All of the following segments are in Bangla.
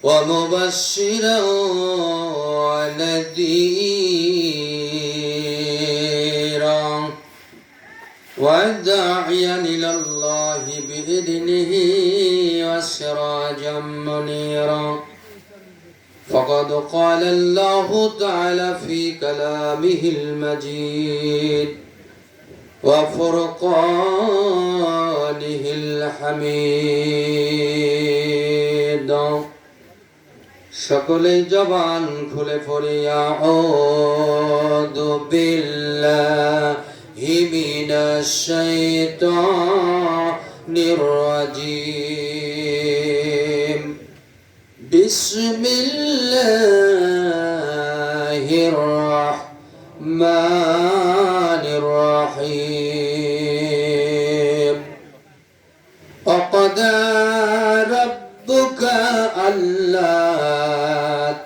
ومبشرا ونذيرا وداعيا إلى الله بإذنه وسراجا منيرا فقد قال الله تعالى في كلامه المجيد وفرقانه الحميد সকলে জবান খুলে পড়ি আউযু বিল্লাহি মিনাশ শাইতানির রাজিম বিসমিল্লাহির রাহমানির রহিম وقضى ربك ألا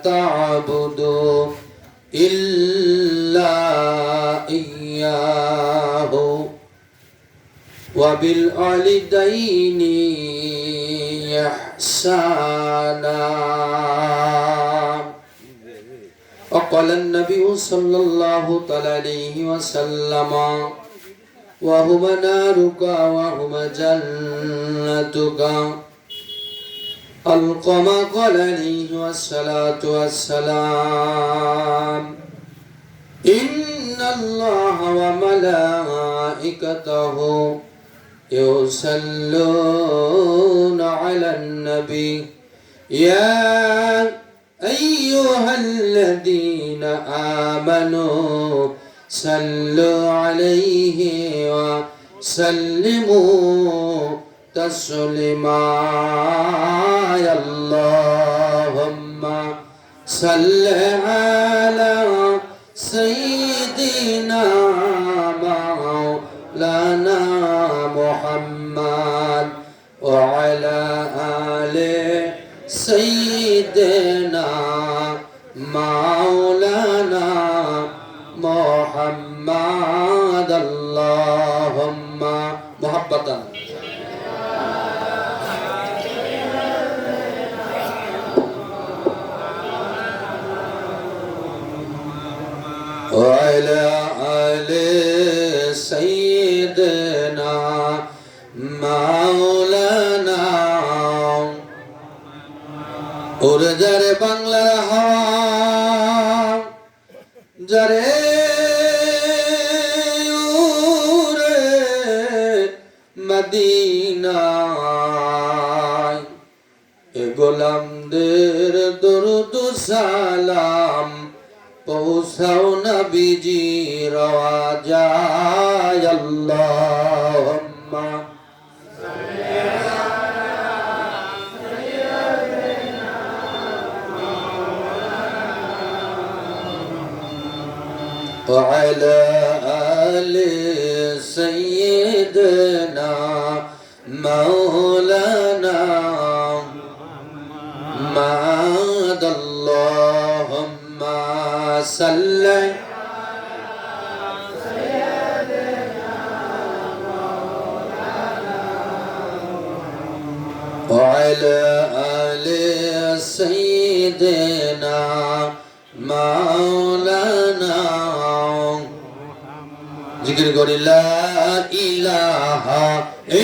تعبدوا إلا إياه وبالوالدين إحسانا وقال النبي صلى الله عليه وسلم وهما نارك وهما جنتك القما قال عليه الصلاة والسلام إن الله وملائكته يصلون على النبي يا أيها الذين آمنوا صلوا عليه وسلموا تسليما يا اللهم صل على سيدنا مولانا محمد وعلى آل سيدنا مولانا محمد اللهم محبة وعلى آل سيدنا مولانا উড়ে বাংলার হাওয়া যারে উড়ে মদিনায় এ গোলামদের দরুদ সালাম পৌঁছাও নবীজির আওয়াজায় আল্লাহুম্মা وعلى آل سيدنا مولانا محمد اللهم صل وعلى آل سيدنا مولانا জিকির করি লা ইলাহা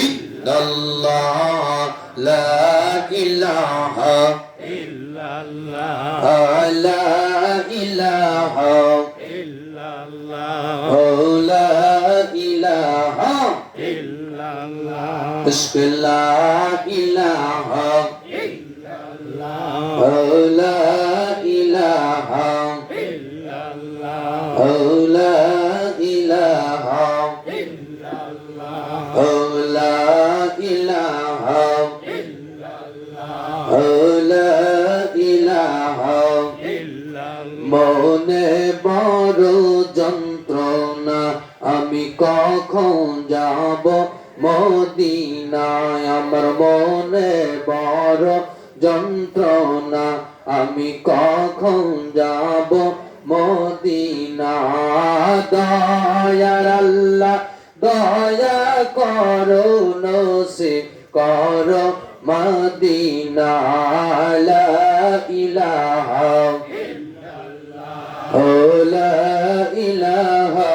ইল্লাল্লাহ লা ইলাহা ইল্লাল্লাহ লা ইলাহা ইল্লাল্লাহ লা ইলাহা ইল্লাল্লাহ লা ইলাহা ইল্লাল্লাহ লা ইলাহা ইল্লাল্লাহ লা ইলাহা ইল্লাল্লাহ লা ইলাহা ইল্লাল্লাহ লা ইলাহা ইল্লাল্লাহ মনে বড় যন্ত্রণা আমি কখন যাব মদিনায় আমার মনে বড় যন্ত্রণা আমি কখন যাব মদিনা দয়ার আল্লাহ দয়া করো নসিব করো মদিনা লা ইলাহা ও লা ইলাহা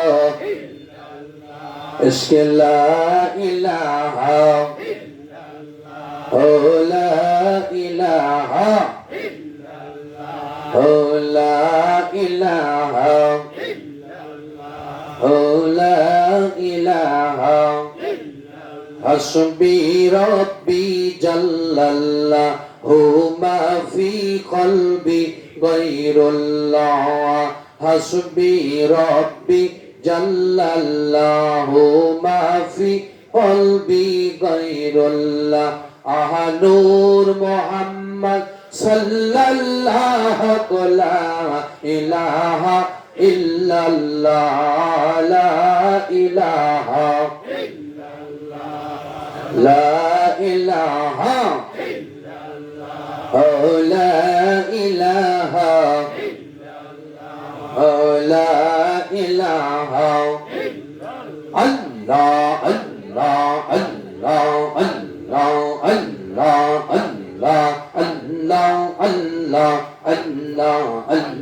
ইশক লা ইলাহা ও লা ইলাহা ও লা ইলাহা ও লা ইলাহা হাসবি রব্বি জাল্লাল্লাহু মা ফি কলবি গায়রুল্লাহ হাসবি রব্বি জাল্লাল্লাহু মা ফি কলবি গায়রুল্লাহ আহানুর মুহাম্মদ সাল্লাল্লাহু লা ইলাহা ইল্লাল্লাহ লা ইলাহা لا إله أو لا إله أو لا إله الله الله الله الله الله الله الله الله الله الله الله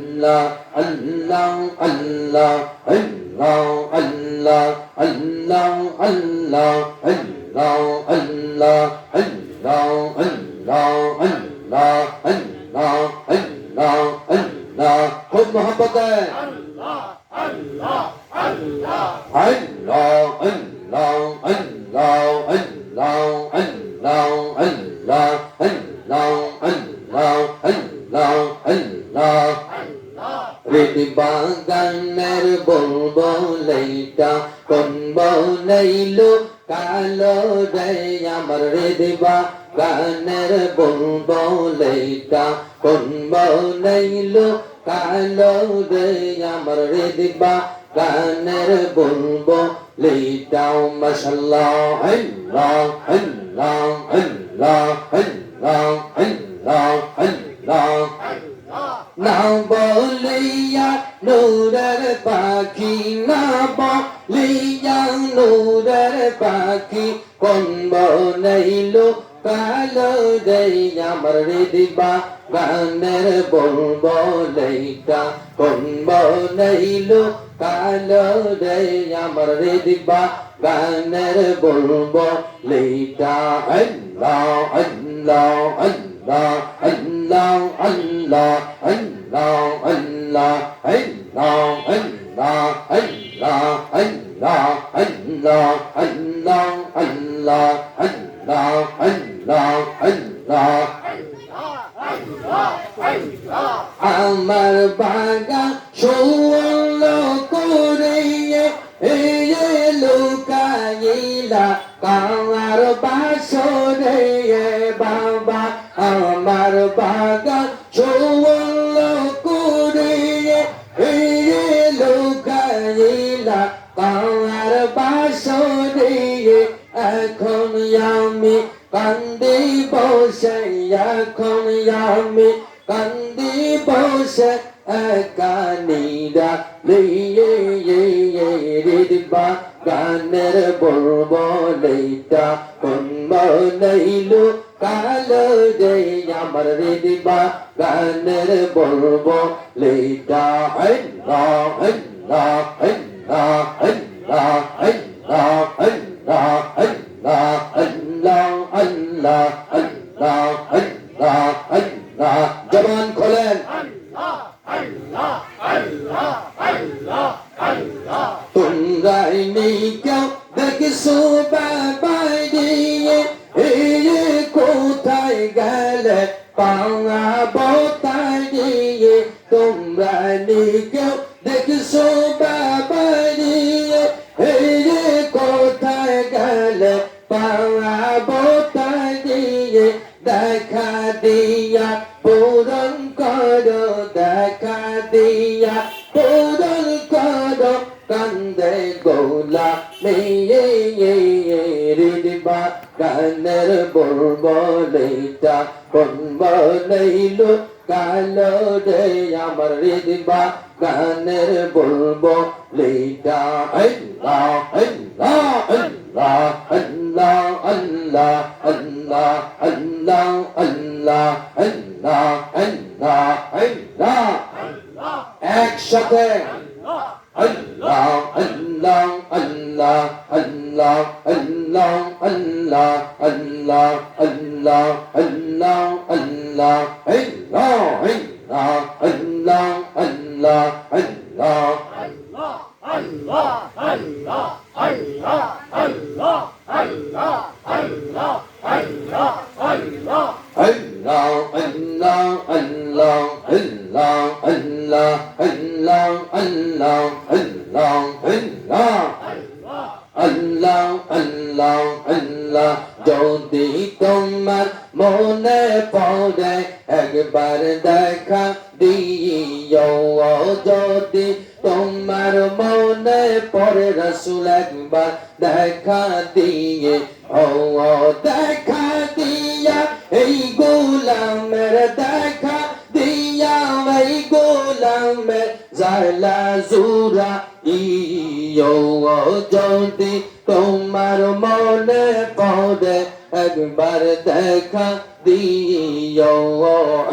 الله الله الله الله الله Allah, Allah, Allah, Allah, Allah, Allah, Allah, Allah. खूब मोहब्बत है Allah, Allah, Allah, Allah, Allah, Allah, Allah, Allah, Allah, Allah, Allah, Allah. Ready বাগানের বুলবুলিটা কোন বনাইলো কালো রে আমার রেডি বাগানের বুলবুলিটা কোন বনাইলো কালো রে আমার রেডি বাগানের বুলবুলিটা মাশাআল্লাহ আল্লাহ আল্লাহ আল্লাহ আল্লাহ আল্লাহ আল্লাহ না বলিয়া নূরের পাখি না বলিয়া নূরের পাখি কোন বনাইলো কালো রে আমার দিবা গানের বুলবুলিটা কোন বনাইলো কালো রে আমার দিবা গানের বুলবুলিটা আল্লাহ আল্লাহ আল্লাহ Allah, Allah, Allah, Allah, Allah, Allah, Allah, Allah, Allah, Allah, Allah, Allah, Allah, Allah. আমার বাগা ষোল করে লুকাইলা কামার বাসরে বাবা আমার বাগান ষোল করে লুকাইলা কামার বাসরে এখন আমি কান্দি বসে এখন আমি কান্দি বসে একানিরা রিবা গানের বুলবুলিটা কোন বনাইলো কালো রে আমার রিবা গানের বুলবুলিটা আল্লাহ আল্লাহ আল্লাহ আল্লাহ আল্লাহ আল্লাহ আল্লাহ আল্লাহ আল্লাহ আল্লাহ আল্লাহ আল্লাহ জবান খোলেন আল্লাহ আল্লাহ আল্লাহ আল্লাহ আল্লাহ তোমরা কেউ দেখছো বাবাই দিয়ে কোথায় গেলে পাওয়া বতাই দিয়ে তোমরা কেউ দেখছো বাবাই দিয়ে কোথায় গেলে পাওয়া বতাই দিয়ে দেখা দিয়া পূরণ করো দেখা দিয়া পূরণ করো কান্দে গোলা মেয়ে রিবা গানের বুলবুলিটা কোন বনাইলো কালো রে আমার রিবা গানের বুলবুলিটা আল্লাহ আল্লাহ আল্লাহ আল্লাহ আল্লাহ আল্লাহ আল্লাহ আল্লাহ আল্লাহ আল্লাহ আল্লাহ আল্লাহ একসাথে আল্লাহ আল্লাহ আল্লাহ আল্লাহ আল্লাহ আল্লাহ আল্লাহ আল্লাহ আল্লাহ আল্লাহ আল্লাহ আল্লাহ আল্লাহ আল্লাহ Allah, Allah, Allah, Allah, Allah, Allah, Allah, Allah. Allah, Allah, Allah, Allah, Allah, Allah, Allah, Allah, Allah, Allah, Allah, যদি তোমার মনে পড়ে একবার দেখা দিও যদি তোমার মনে পড়ে রাসূল একবার দেখা দিয়ে ও দেখা দিয়া এই গোলামের দেখা দিয়া এই গোলামের জালা জুরা ইয়ো যদি তোমার মনে পড়ে একবার দেখা দিও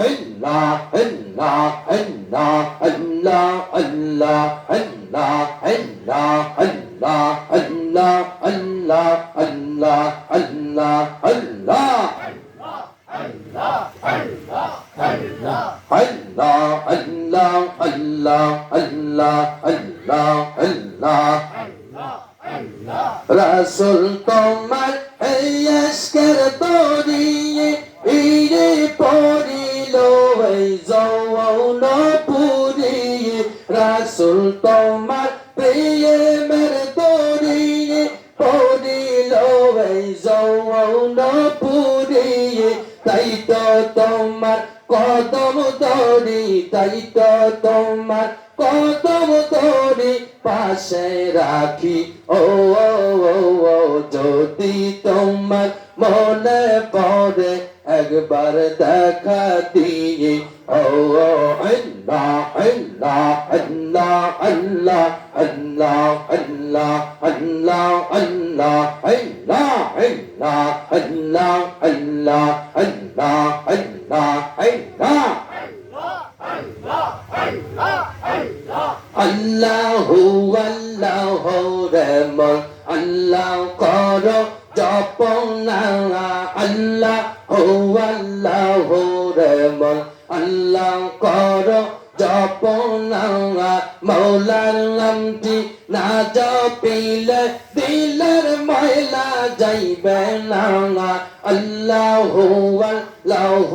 আল্লাহ আল্লাহ আল্লাহ আল্লাহ আল্লাহ আল্লাহ আল্লাহ আল্লাহ আল্লাহ আল্লাহ আল্লাহ আল্লাহ আল্লাহ Allah, Allah, Allah, Allah, Allah, Allah, Allah, Rasul তোমার এই আশকের দরিয়ে ইরে পড়িল এই যৌন পুরিয়ে রাসূল তোমার প্রেমের দরিয়ে পড়িল এই যৌন পুরিয়ে তাই তো তোমার কদম ধরি তাই তো তোমার কদম ধরি পাশে রাখি ও যদি তোমার মনে পড়ে একবার দেখা দিয়ে ও আল্লাহ আল্লাহ আল্লাহ আল্লাহ আল্লাহ আল্লাহ আল্লাহ আল্লাহ আল্লাহ আল্লাহ আল্লাহ আল্লাহ আল্লাহ আল্লাহ আল্লাহু আল্লাহ রহমান আল্লাহ কর জপনা আল্লাহু আল্লাহ রহমান আল্লাহ কর জপনা মৌলার নামটি না জপিলে দিলের ময়লা যাইবে না আল্লাহু আল্লাহ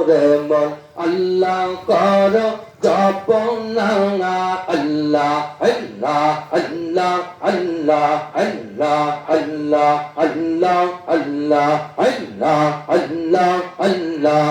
রহমান আল্লাহ কর জপনা আল্লাহ আল্লাহ আল্লাহ আল্লাহ আল্লাহ আল্লাহ আল্লাহ আল্লাহ আল্লাহ আল্লাহ আল্লাহ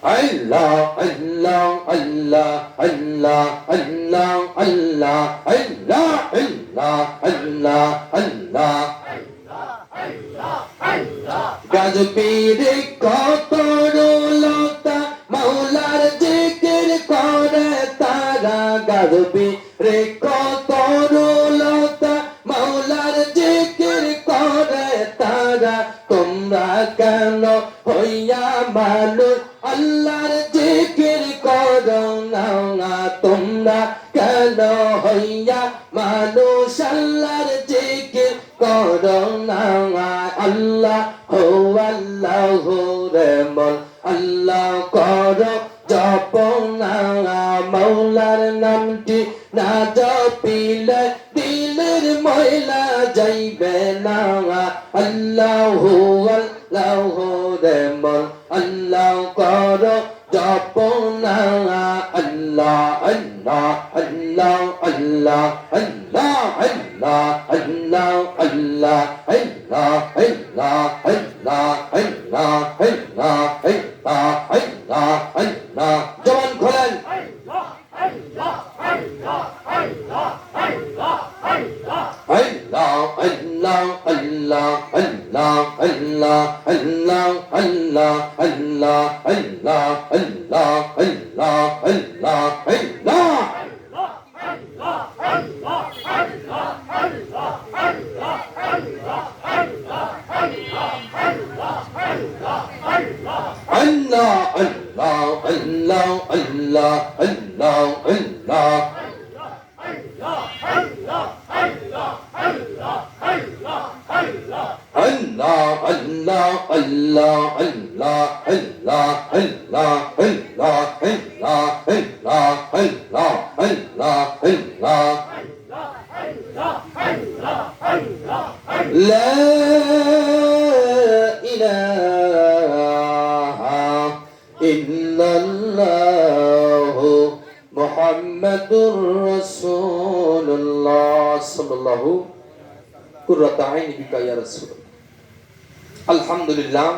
Allah, Allah, Allah, Allah, Allah, Allah, Allah, Allah, Allah, Allah. গাজপীরে কত রোলতা মাওলার জিকির করে তারা গাজপীরে কত রোলতা মাওলার জিকির করে তারা তোমরা কেন হইয়া মানুষ আল্লাহর জিকির করো না তোমরা কেন হইয়া মানুষ আল্লাহর জিকির করো না আল্লাহ হো আল্লাহ রহমান আল্লাহ করো জপনা মৌলার নামটি না জপিলে দিলের ময়লা যাইবে না আল্লাহু আল্লাহ রহমান আল্লাহ করো জপনা আল্লাহ আল্লাহ আল্লাহ আল্লাহ আল্লাহ আল্লাহ আল্লাহ আল্লাহ আল্লাহ আল্লাহ আল্লাহ আল্লাহ আল্লাহ আল্লাহ আল্লাহ আল্লাহ জবান খোলেন আল্লাহ আল্লাহ আল্লাহ আল্লাহ আল্লাহ আল্লাহ আল্লাহ আল্লাহ আল্লাহ আল্লাহ আল্লাহ আল্লাহ আল্লাহ আল্লাহ আল্লাহ আল্লাহ আল্লাহ আল্লাহ আল্লাহ Allah, Allah, Allah, Allah, Allah, Allah, Allah, Allah, Allah, Allah, Allah, Allah. La ilaha illallah Muhammadur Rasulullah sallallahu qurrata aini bika ya Rasul. আলহামদুলিল্লাহ।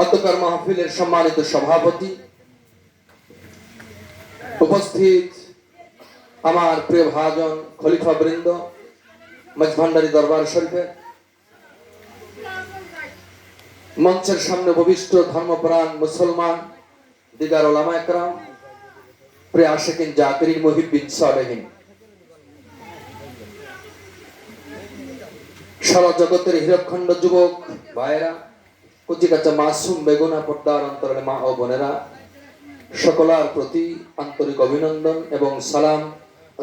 অতঃপর মাহফিলের সম্মানিত সভাপতি, উপস্থিত আমার প্রিয় ভাজন খলিফা বৃন্দ, মাঝভান্ডারী দরবার শরীফে, মঞ্চের সামনে ভবিষ্ঠ ধর্মপ্রাণ মুসলমান, দিগার ওলামা একরাম, প্রিয় আশিকিন জাকিরিন মুহিব্বিন সালেহিন, সারা জগতের হীরকখণ্ড যুবক ভাইয়েরা, কচিকাচা মাসুম বেগুনা পর্দার অন্তরালে মা ও বোনেরা, সকলের প্রতি আন্তরিক অভিনন্দন এবং সালাম।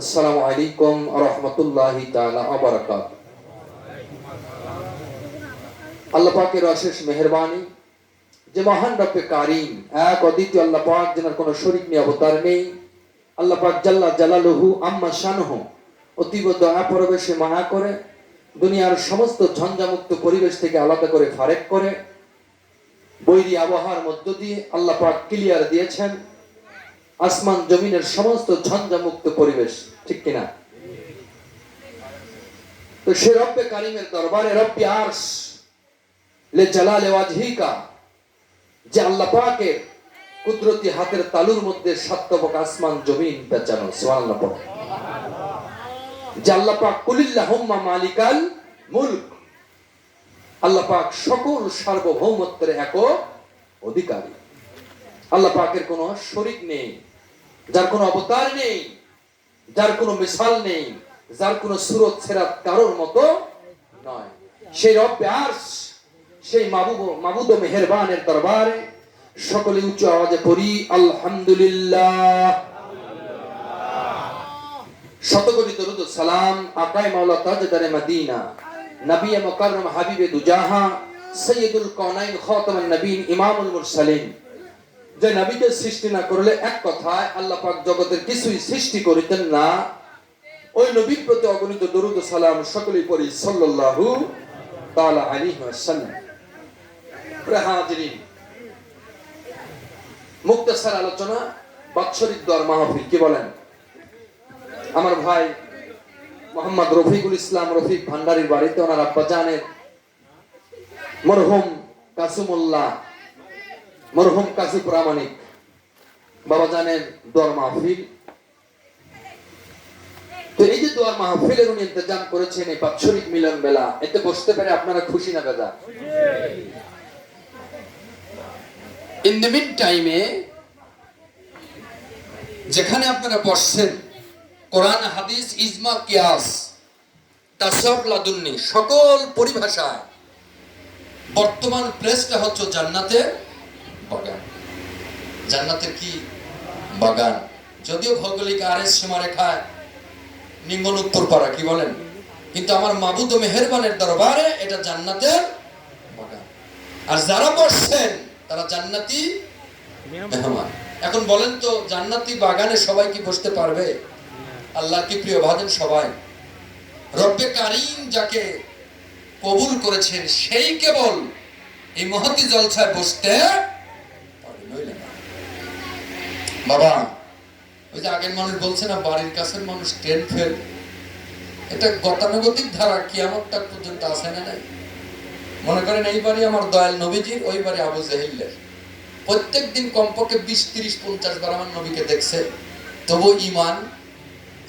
আসসালামু আলাইকুম ওয়া রাহমাতুল্লাহি তাআলা ওয়া বারাকাতুহু। আল্লাহ পাকের অশেষ মেহেরবানি, যে মহান রব্বে কারীম, এক অদ্বিতীয় আল্লাহ পাক, যার কোনো শরীক নেই, অবতার নেই, আল্লাহ পাক জাল্লা জালালুহু আম্মা শানুহু, অতীব দয়া পরবেশে মায়া করে দুনিয়ার সমস্ত ঝঞ্ঝামুক্ত পরিবেশ থেকে আলাদা করে ফারেক করে বৈরী আবহাওয়ার মধ্য দিয়ে আল্লাহ পাক ক্লিয়ার দিয়েছেন আসমান জমিনের সমস্ত ঝঞ্ঝামুক্ত পরিবেশ, ঠিক কিনা? তো সে রব্বে কারিমের দরবারে রব্বি আরশ লে জালালে ওয়াজহিকা, যে আল্লাহ পাকের কুদরতি হাতের তালুর মধ্যে সাতবক আসমান জমিন পেঁচানো, সুবহানাল্লাহ পড়ো। যে আল্লাহ পাক কুলিল্লাহুম্মা মালিকাল মুলক, আল্লাহ পাক সকল সার্বভৌমত্বের একক অধিকারী। আল্লাহ পাকের কোনো শরীক নেই, যার কোনো অবতার নেই, যার কোনো মিসাল নেই, যার কোনো সুরত সেরাত কারোর মতো নয়। সেই রব্বে আরশ, সেই মাবুদ ও মেহেরবানের দরবারে সকলে উচ্চ আওয়াজে পড়ি আলহামদুলিল্লাহ। শতকোটি দরুদ ও সালাম আকায়ে মাওলা তাজদারে মদিনা, নবী মুকাররম হাবিবে দুজাহা, সাইয়্যিদুল কাওনাইন খাতামুন নবীন ইমামুল মুরসালিন, যে নবীকে সৃষ্টি না করলে এক কথায় আল্লাহ পাক জগতের কিছুই সৃষ্টি করিতেন না, ওই নবীর প্রতি অগণিত দরুদ ও সালাম সকলেই পড়ি সাল্লাল্লাহু তাআলা আলাইহি ওয়াসাল্লাম। প্রিয় হাজিরিন, মুক্তাসার আলোচনা, বাৎসরিক দোয়ার মাহফিল, কি বলেন? আমার ভাই মোহাম্মদ রফিকুল ইসলাম রফিক ভান্ডারীর বাড়িতে ওনার আব্বা জানের মরহুম কাসুমুল্লাহ, মরহুম কাজী প্রামাণিক বাবা জানের দোয়ার মাহফিল। তো এই যে দোয়ার মাহফিলের উনি ইন্তজাম করেছেন, এই বাৎসরিক মিলন মেলা, এতে বসতে পেরে আপনারা খুশি না বেজা? ইন দ্য মিড টাইমে যেখানে আপনারা বসছেন, কোরআন হাদিস ইজমা কিয়াস তাসওয়ুফ লাদুন্নি সকল পরিভাষায় বর্তমান প্লেসটা হচ্ছে জান্নাতের বাগান। জান্নাতের কি বাগান? যদিও ভৌগোলিক আরএস সীমারেখায় নিম্ন উত্তর পাড়া, কি বলেন, কিন্তু আমার মাবুদ ও মেহেরবানের দরবারে এটা জান্নাতের বাগান। আর যারা বসছেন তারা জান্নাতি মেহমান। এখন বলেন তো, জান্নাতি বাগানে সবাই কি বসতে পারবে? আল্লাহর কি প্রিয় ভাজন সবাই? রব্বে কারীম যাকে কবুল করেছেন সেই কেবল এই মহতি জলসায় বসতে পারে, নইলে না। বাবা, ওই যে আগের মানুষ বলছে না, বাড়ির কাছের মানুষ ট্রেন ফেল, এটা গতানুগতিক ধারা কিয়ামত পর্যন্ত আসে না নাই? মনে করেন এই বাড়ি আমার দয়াল নবীজির, ওই বাড়ি আবু জেহেলের। প্রত্যেক দিন কমপক্ষে 20, 30, 50 বার আমার নবীকে দেখছে, তবু ঈমান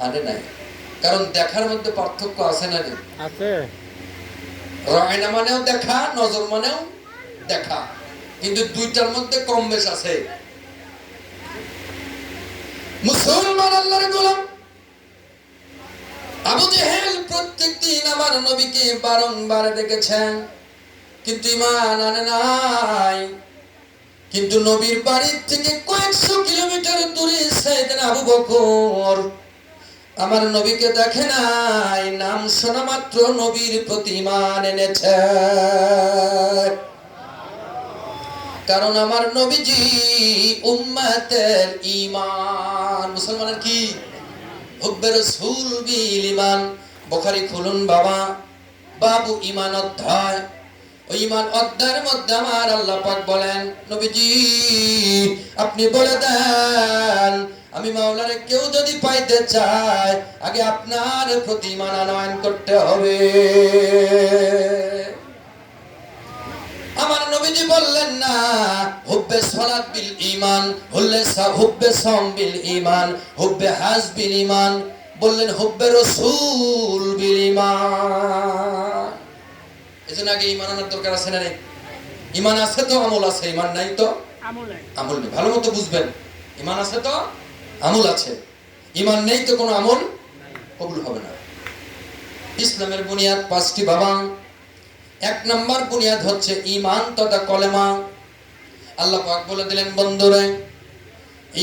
আনে নাই। কারণ দেখার মধ্যে পার্থক্য আছে না? আছে। রায়না মানেও দেখা, নজর মানেও দেখা, কিন্তু দুইটার মধ্যে কম বেশ আছে। মুসলমান আল্লাহর গোলাম আবু জেহেল প্রত্যেক দিন আমার নবীকে বারংবার দেখেছেন, কিন্তু ঈমান আনে নাই। কিন্তু নবীর বাড়ির থেকে কয়েকশো কিলোমিটার দূরে সাইয়েদনা আবু বকর আমার নবীকে দেখে নাই, নাম শোনা মাত্র নবীর প্রতি ঈমান এনেছে। কারণ আমার নবীজি উম্মতের ঈমান, মুসলমানের কি হুব্বে রাসূল বিল ঈমান। বুখারী খুলুন বাবা, বাবু ঈমান অধ্যায়। ওই ঈমান অধ্যায়ের মধ্যে আমার আল্লাহ পাক বলেন, নবীজি আপনি বলে দেন আমি মাওলারে কেউ যদি পাইতে চায় আগে আপনার প্রতি ঈমান আনয়ন করতে হবে। আমার নবীজি বললেন না হুব্বে সালাত বিল ঈমান, হুব্বে সাওম বিল ঈমান, হুব্বে হাজ বিল ঈমান, বললেন হুব্বে রাসূল বিল ঈমান। এজন্য আগে ঈমান আনার দরকার আছে না নেই? ঈমান আছে তো আমল আছে, ঈমান নাই তো আমল নেই। ভালো মতো বুঝবেন, ঈমান আছে তো আমল আছে, ঈমান নেই তো কোনো আমল কবুল হবে না। ইসলামের বুনিয়াদ পাঁচটি বাবা। এক নম্বর বুনিয়াদ হচ্ছে ঈমান তথা কলেমা। আল্লাহ পাক বলে দিলেন, বন্ধুরা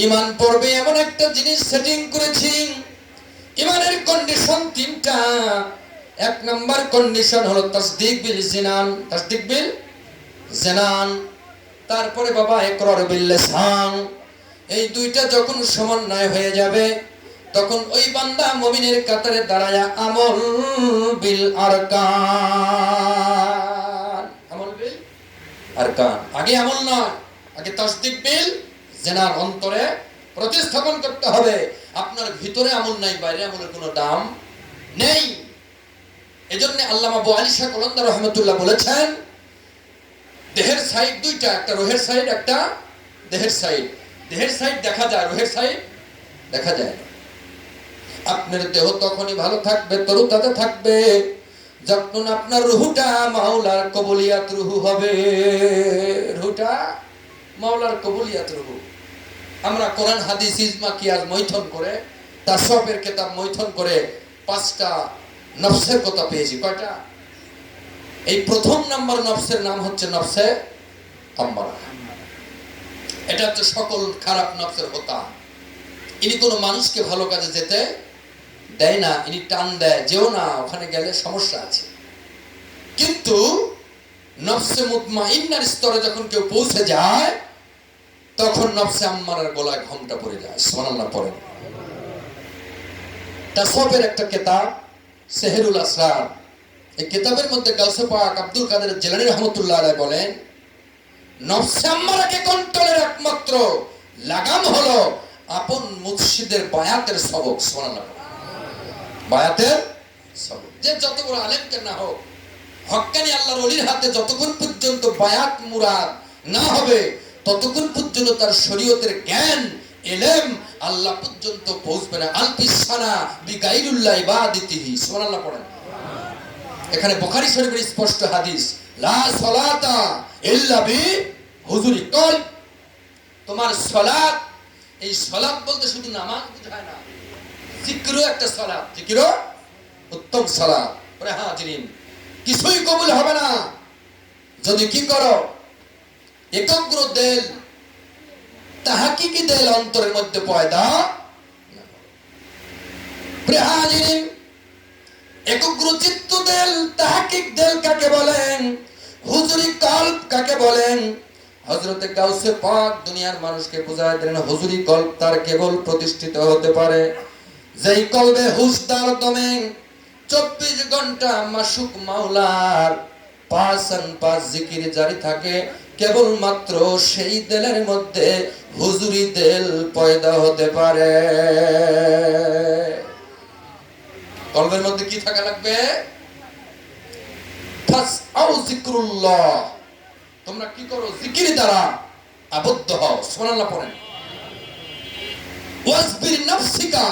ঈমান পর্বে এমন একটা জিনিস সেটিং করেছি, ঈমানের কন্ডিশন তিনটা। এক নম্বর কন্ডিশন হলো তাসদিক বিল জিনান, তাসদিক বিল জিনান। তারপরে বাবা ইকরার বিল লিসান। এই দুইটা যখন সমন্বয় হয়ে যাবে তখন ওই বান্দা মুমিনের কাতারে দাঁড়ায় আমল বিল আরকান, আমল বিল আরকান। আগে আমল নয়, আগে তাসদিক বিল জিনান, অন্তরে প্রতিস্থাপন করতে হবে। আপনার ভিতরে আমল নাই, বাইরে আমলের কোনো দাম নেই। এজন্য আল্লামা আবু আলী শাহ কলন্দার রহমতুল্লাহ বলেছেন, দেহের সাইড দুইটা, একটা রোহের সাইড, একটা দেহের সাইড। দেহের সাইড দেখা যায়, রোহের সাইড দেখা যায়। আপনার দেহ তখনই ভালো থাকবে, তরুতাজা থাকবে যখন আপনার রুহুটা মাওলার কবুলিয়াত রুহু হবে। রুহুটা মাওলার কবুলিয়াত রুহু। আমরা কোরআন হাদিস ইজমা কিয়াস মৈথন করে, তাসওয়ুফের কিতাব মৈথন করে পাঁচটা নফসের কথা পেয়েছি। কয়টা? এই প্রথম নাম্বার নফসের নাম হচ্ছে নফসে আম্মারা। এটা হচ্ছে সকল খারাপ নফসের হোতা। ইনি কোনো মানুষকে ভালো কাজে যেতে দেয় না, ইনি টান দেয়, যেও না, ওখানে গেলে সমস্যা আছে। কিন্তু নফসে মুতমাইন্নার স্তরে যখন কেউ পৌঁছে যায় তখন নফসে আম্মারার গলায় ঘোমটা পড়ে যায়। সুবহানাল্লাহ পড়েন। তাসওয়ুফের একটা কিতাব সেহরুল আসরার, এই কিতাবের মধ্যে গাউসে পাক আব্দুল কাদের জিলানী রহমাতুল্লাহ আলাইহি বলেন, নফসে আম্মারাকে কন্ট্রোলের একমাত্র লাগাম হলো আপন মুর্শিদের বায়াতের সবক। সুবহানাল্লাহ। বায়াতের সবক। যে যত বড় আলেম কেন না হোক, হক্কানি আল্লাহর ওলির হাতে যতক্ষণ পর্যন্ত বায়াত মুরাদ না হবে ততক্ষণ পর্যন্ত তার শরীয়তের জ্ঞান ইলম আল্লাহ পর্যন্ত পৌঁছবে না। আলফিসানা বিগাইরুল্লাহ ইবাদাতিহি। সুবহানাল্লাহ পড়েন। এখানে বুখারী শরীফের স্পষ্ট হাদিস, লা সালাতা ইল্লা বি হুজুরি কল। তোমার সালাত, এই সালাত বলতে শুধু নামাজ বোঝায় না, জিকিরও একটা সালাত, জিকিরও উত্তম সালাত। পরে হাজিরিন, কিছুই কবুল হবে না যদি কি করো, একাগ্র দিল, তাহাকিকি দিল অন্তরের মধ্যে পয়দা। পরে হাজিরিন, একাগ্র চিত্ত দিল, তাহাকিক দিল কাকে বলেন, হুজুরি কলব কাকে বলেন? হযরতে গাউসে পাক দুনিয়ার মানুষকে বুঝায় দিলেন, হুজুরি কলব তার কেবল প্রতিষ্ঠিত হতে পারে যেই কলবে হুশদার দমে 24 ঘন্টা মাসুক মাওলার পাঁচান পাঁচ জিকির জারি থাকে। কেবল মাত্র সেই দিলের মধ্যে হুজুরি দিল পয়দা হতে পারে। কলবের মধ্যে কি থাকা লাগবে? ফাসআউ যিকরুল্লাহ। তোমরা কি করো? জিকির দ্বারা আবদ্ধ হও। সুবহানাল্লাহ পড়েন। ওয়াসবির নাফসিকা,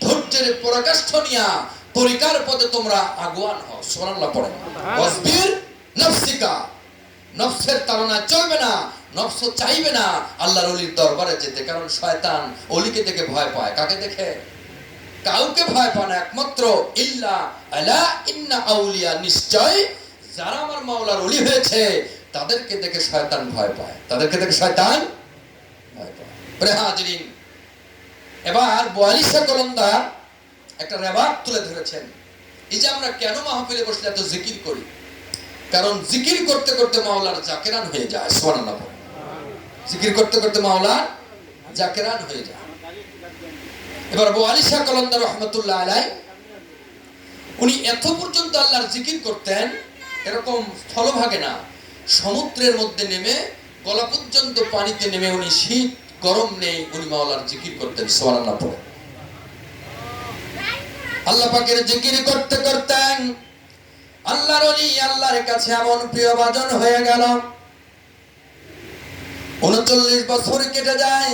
ধৈর্যের পরাকাষ্ঠ নিয়া তরিকার পথে তোমরা আগুয়ান হও। সুবহানাল্লাহ পড়েন। ওয়াসবির নাফসিকা, নফসের তাড়না চলবে না, নফস চাইবে না আল্লাহর ওলির দরবারে যেতে, কারণ শয়তান ওলিকে দেখে ভয় পায়। কাকে দেখে? কাউকে ভয় পায় না, একমাত্র ইল্লা আলা ইন্না আউলিয়া, নিশ্চয় যারা আমার মাওলার ওলি হয়েছে তাদেরকে দেখে শয়তান ভয় পায়, তাদেরকে দেখে শয়তান ভয় পায়। প্রিয় হাজিরিন, এবার 42 কলমদার একটা রেবাক তুলে ধরেছেন। এই যে আমরা কেন মাহফিলে বসলে এত জিকির করি, কারণ জিকির করতে করতে মাওলার জাকেরান হয়ে যায়। সুবহানাল্লাহ। জিকির করতে করতে মাওলার জাকেরান হয়ে যায়। এবার 42 কলমদার রহমতুল্লাহ আলাইহি উনি এত পর্যন্ত আল্লাহর জিকির করতেন, এরকম স্থলভাগে না, সমুদ্রের মধ্যে নেমে গলা পর্যন্ত পানিতে নেমে উনি শীত গরম নেই উনি মাওলার জিকির করতেন। সুবহানাল্লাহ। আল্লাহ পাকের জিকির করতে করতেন আল্লাহর ওলি আল্লাহর কাছে এমন প্রিয় ভাজন হয়ে গেল। 39 বছর কেটে যায়।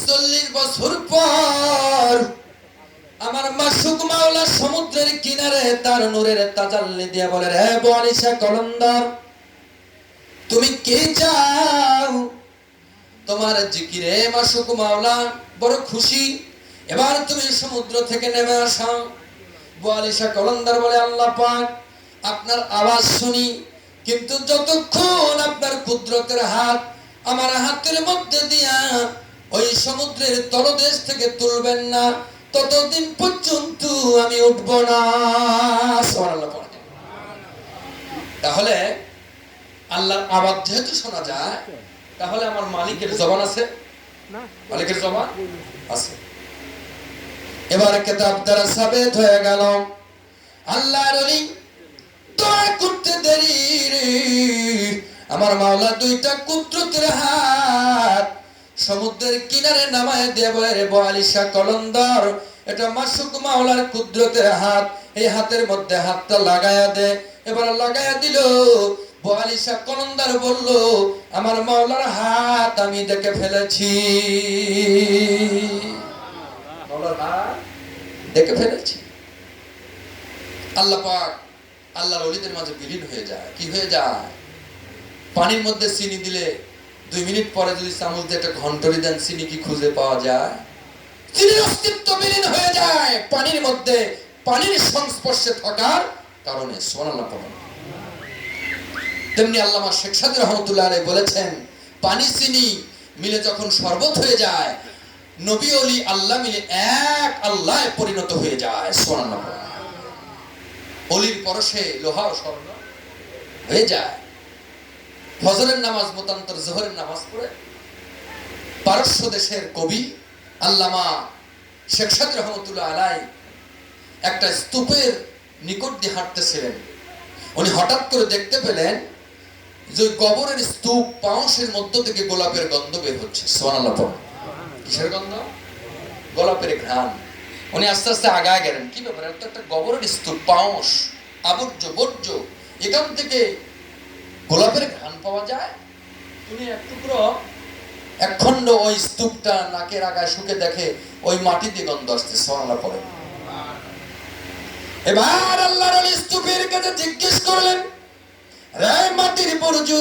40 বছর পর আমার মাসুক মাওলা সমুদ্রের কিনারে তার নূরের তাজাল্লি দিয়ে বলে, রে 42 কলমদার, তুমি কে চাও? তোমার জিকিরে মাসুক মাওলা বড় খুশি, এবার তুমি সমুদ্র থেকে নেমে আসো। 42 কলমদার বলে, আল্লাহ পাক আপনার আওয়াজ শুনি, কিন্তু যতক্ষণ আপনার কুদরতের হাত আমার হাতের মধ্যে দিয়া ওই সমুদ্রের তলদেশ থেকে তুলবেন না, ততদিন পর্যন্ত আমি উঠব না। সুবহানাল্লাহ। তাহলে আল্লাহর আওয়াজ যেহেতু শোনা যায়, তাহলে আমার মালিকের জবান আছে, মালিকের জবান আছে। এবার কিতাব দ্বারা সাবিত হয়ে গেল আল্লাহর ওলি দোয়া করতে দেরি রে, আমার মাওলা দুইটা কুদরতের হাত সমুদ্রের কিনারে নামায় দিয়ে বলে, রে 42 কলমদার, এটা মাসুক মাওলার কুদরতের হাত, এই হাতের মধ্যে হাতটা লাগায়া দে। এবার লাগায়া দিল। 42 কলমদার বলল, আমার মাওলার হাত আমি দেখে ফেলেছি, মাওলার হাত দেখে ফেলেছি। আল্লাহ পাক আল্লাহর ওলিদের মাঝে বিলীন হয়ে যায়। কি হয়ে যায়? পানির মধ্যে চিনি দিলে 2 মিনিট পরে যদি চামচ দিয়ে একটা ঘন্টরি দেন, চিনি কি খুঁজে পাওয়া যায়? চিনির অস্তিত্ব বিলীন হয়ে যায় পানির মধ্যে, পানির সংস্পর্শে থাকার কারণে। সুবহানাল্লাহ। তেমনি আল্লামা শেখ সাদী রহমতুল্লাহ আলাইহি বলেছেন, পানি চিনি মিলে যখন শরবত হয়ে যায়, নবী ওলি আল্লাহ মিলে এক আল্লাহে পরিণত হয়ে যায়। সুবহানাল্লাহ। অলির পরশে লোহা ও স্বর্ণ হয়ে যায়। ফজরের নামাজ মোতান্তর জোহরের নামাজ পড়ে পারস্য দেশের কবি আল্লামা শেখ সাদী রহমতুল্লাহ আলাইহি একটা স্তূপের নিকট দিয়ে হাঁটতেছিলেন। উনি হঠাৎ করে দেখতে পেলেন যে কবরের স্তূপ পাউশের মধ্য থেকে গোলাপের গন্ধ বের হচ্ছে। সুবহানাল্লাহ। কিসের গন্ধ? গোলাপের ঘ্রাণ। উনি আস্তে আস্তে আগায় গেলেন। কি ব্যাপার, তো একটা কবরের স্তূপ, পাউশ, আবর্জ্য বর্জ্য, এখান থেকে গোলাপের ঘ্রাণ পাওয়া যায়। উনি এক খণ্ড ওই স্তূপটা নাকের আগায় শুকে দেখে ওই মাটি দিয়ে গন্ধ আসছে। সুবহানাল্লাহ। এবার আল্লাহর ওলি স্তূপের কাছে জিজ্ঞেস করলেন, রে মাটির বর্জ্য,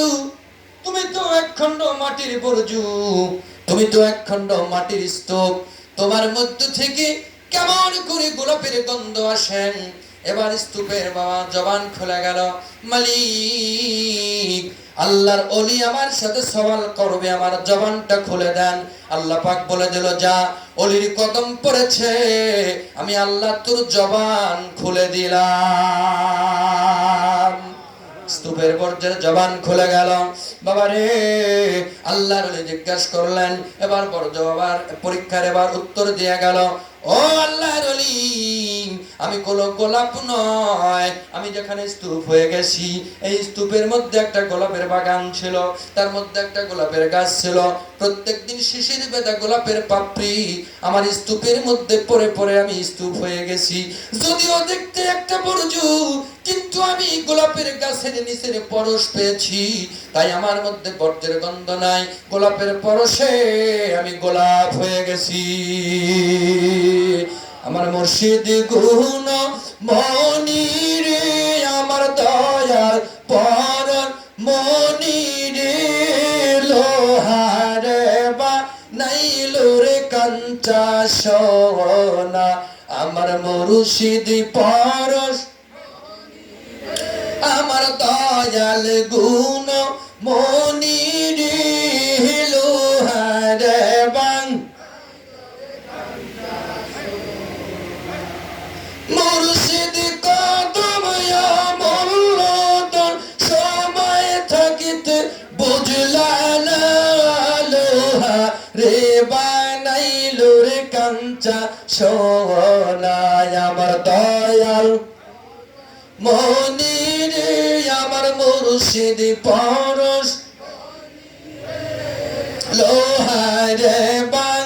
তুমি তো এক খণ্ড মাটির বর্জ্য, তুমি তো এক খণ্ড মাটির স্তূপ, তোমার মধ্য থেকে কেমন করে গোলাপের গন্ধ আসেন? এবার স্তূপের বাবা জবান খুলে গেল, মালিক আল্লাহর ওলি আমার সাথে সওয়াল করবে, আমার জবানটা খুলে দেন। আল্লাহ পাক বলে দিল, যা, ওলির কদম পড়েছে, আমি আল্লাহ তোর জবান খুলে দিলাম। স্তূপের বর্জ্যের জবান খুলে গেল। বাবা রে, আল্লাহর ওলি জিজ্ঞাসা করলেন, এবার বর্জ্য বাবার পরীক্ষার এবার উত্তর দিয়ে গেল, ও আল্লাহর ওলি, আমি কোনো গোলাপ নয়, আমি যেখানে স্তূপ হয়ে গেছি, এই স্তূপের মধ্যে একটা গোলাপের বাগান ছিল, তার মধ্যে একটা গোলাপের গাছ ছিল। প্রত্যেকদিন শিশির বেদা গোলাপের পাপড়ি আমার স্তূপের মধ্যে পড়ে পড়ে আমি স্তূপ হয়ে গেছি। যদিও দেখতে একটা বর্জ্য, কিন্তু আমি গোলাপের গাছের নিচের পরশ পেয়েছি, তাই আমার মধ্যে বর্জ্যের গন্ধ নাই, গোলাপের পরশে আমি গোলাপ হয়ে গেছি। আমার মুর্শিদ গুণ মনি রে, আমার দয়ার পরন মনি রে, লোহারে বা নাইলো রে কাঞ্চা সোনা, আমার মুর্শিদ পরশ আমার দয়াল গুণ মনির লোহারে বাং মুর্শিদ কদম মূল্যদন সময় থাকিতে বুঝলা না লোহা রে বানাইল রে কাঞ্চা সোনায় আমার দয়াল মনির আমার মুর্শিদ পরশ লোহারে বাং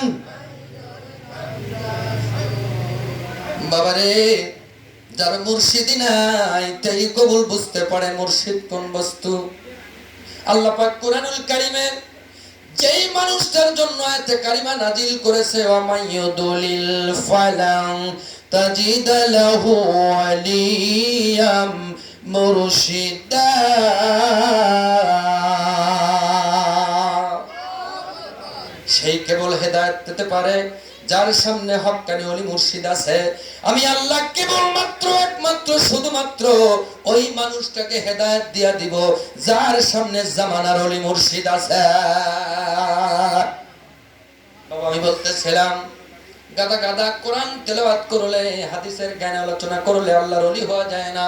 বাবারে যার মুর্শিদ নাই তাই কবুল বুঝতে পারে মুর্শিদ কোন বস্তু। আল্লাহ পাক কোরআনুল কারীমে যেই মানুষটার জন্য আয়াতে কারিমা নাজিল করেছে ওয়ামাইয়ুদলিল ফালাং তাজিদ লাহু আলিয়াম মুরশিদা, সেই কেবল হেদায়েত পেতে পারে যার সামনে হক্কানি ওলি মুর্শিদ আছে। আমি আল্লাহ কেবলমাত্র একমাত্র শুধুমাত্র ওই মানুষটাকে হেদায়েত দিয়া দিব যার সামনে জামানার ওলি মুর্শিদ আছে। বাবা আমি বলতেছিলাম গাদা গাদা কোরআন তেলাওয়াত করলে হাদিসের জ্ঞান আলোচনা করলে আল্লাহর ওলি হওয়া যায় না।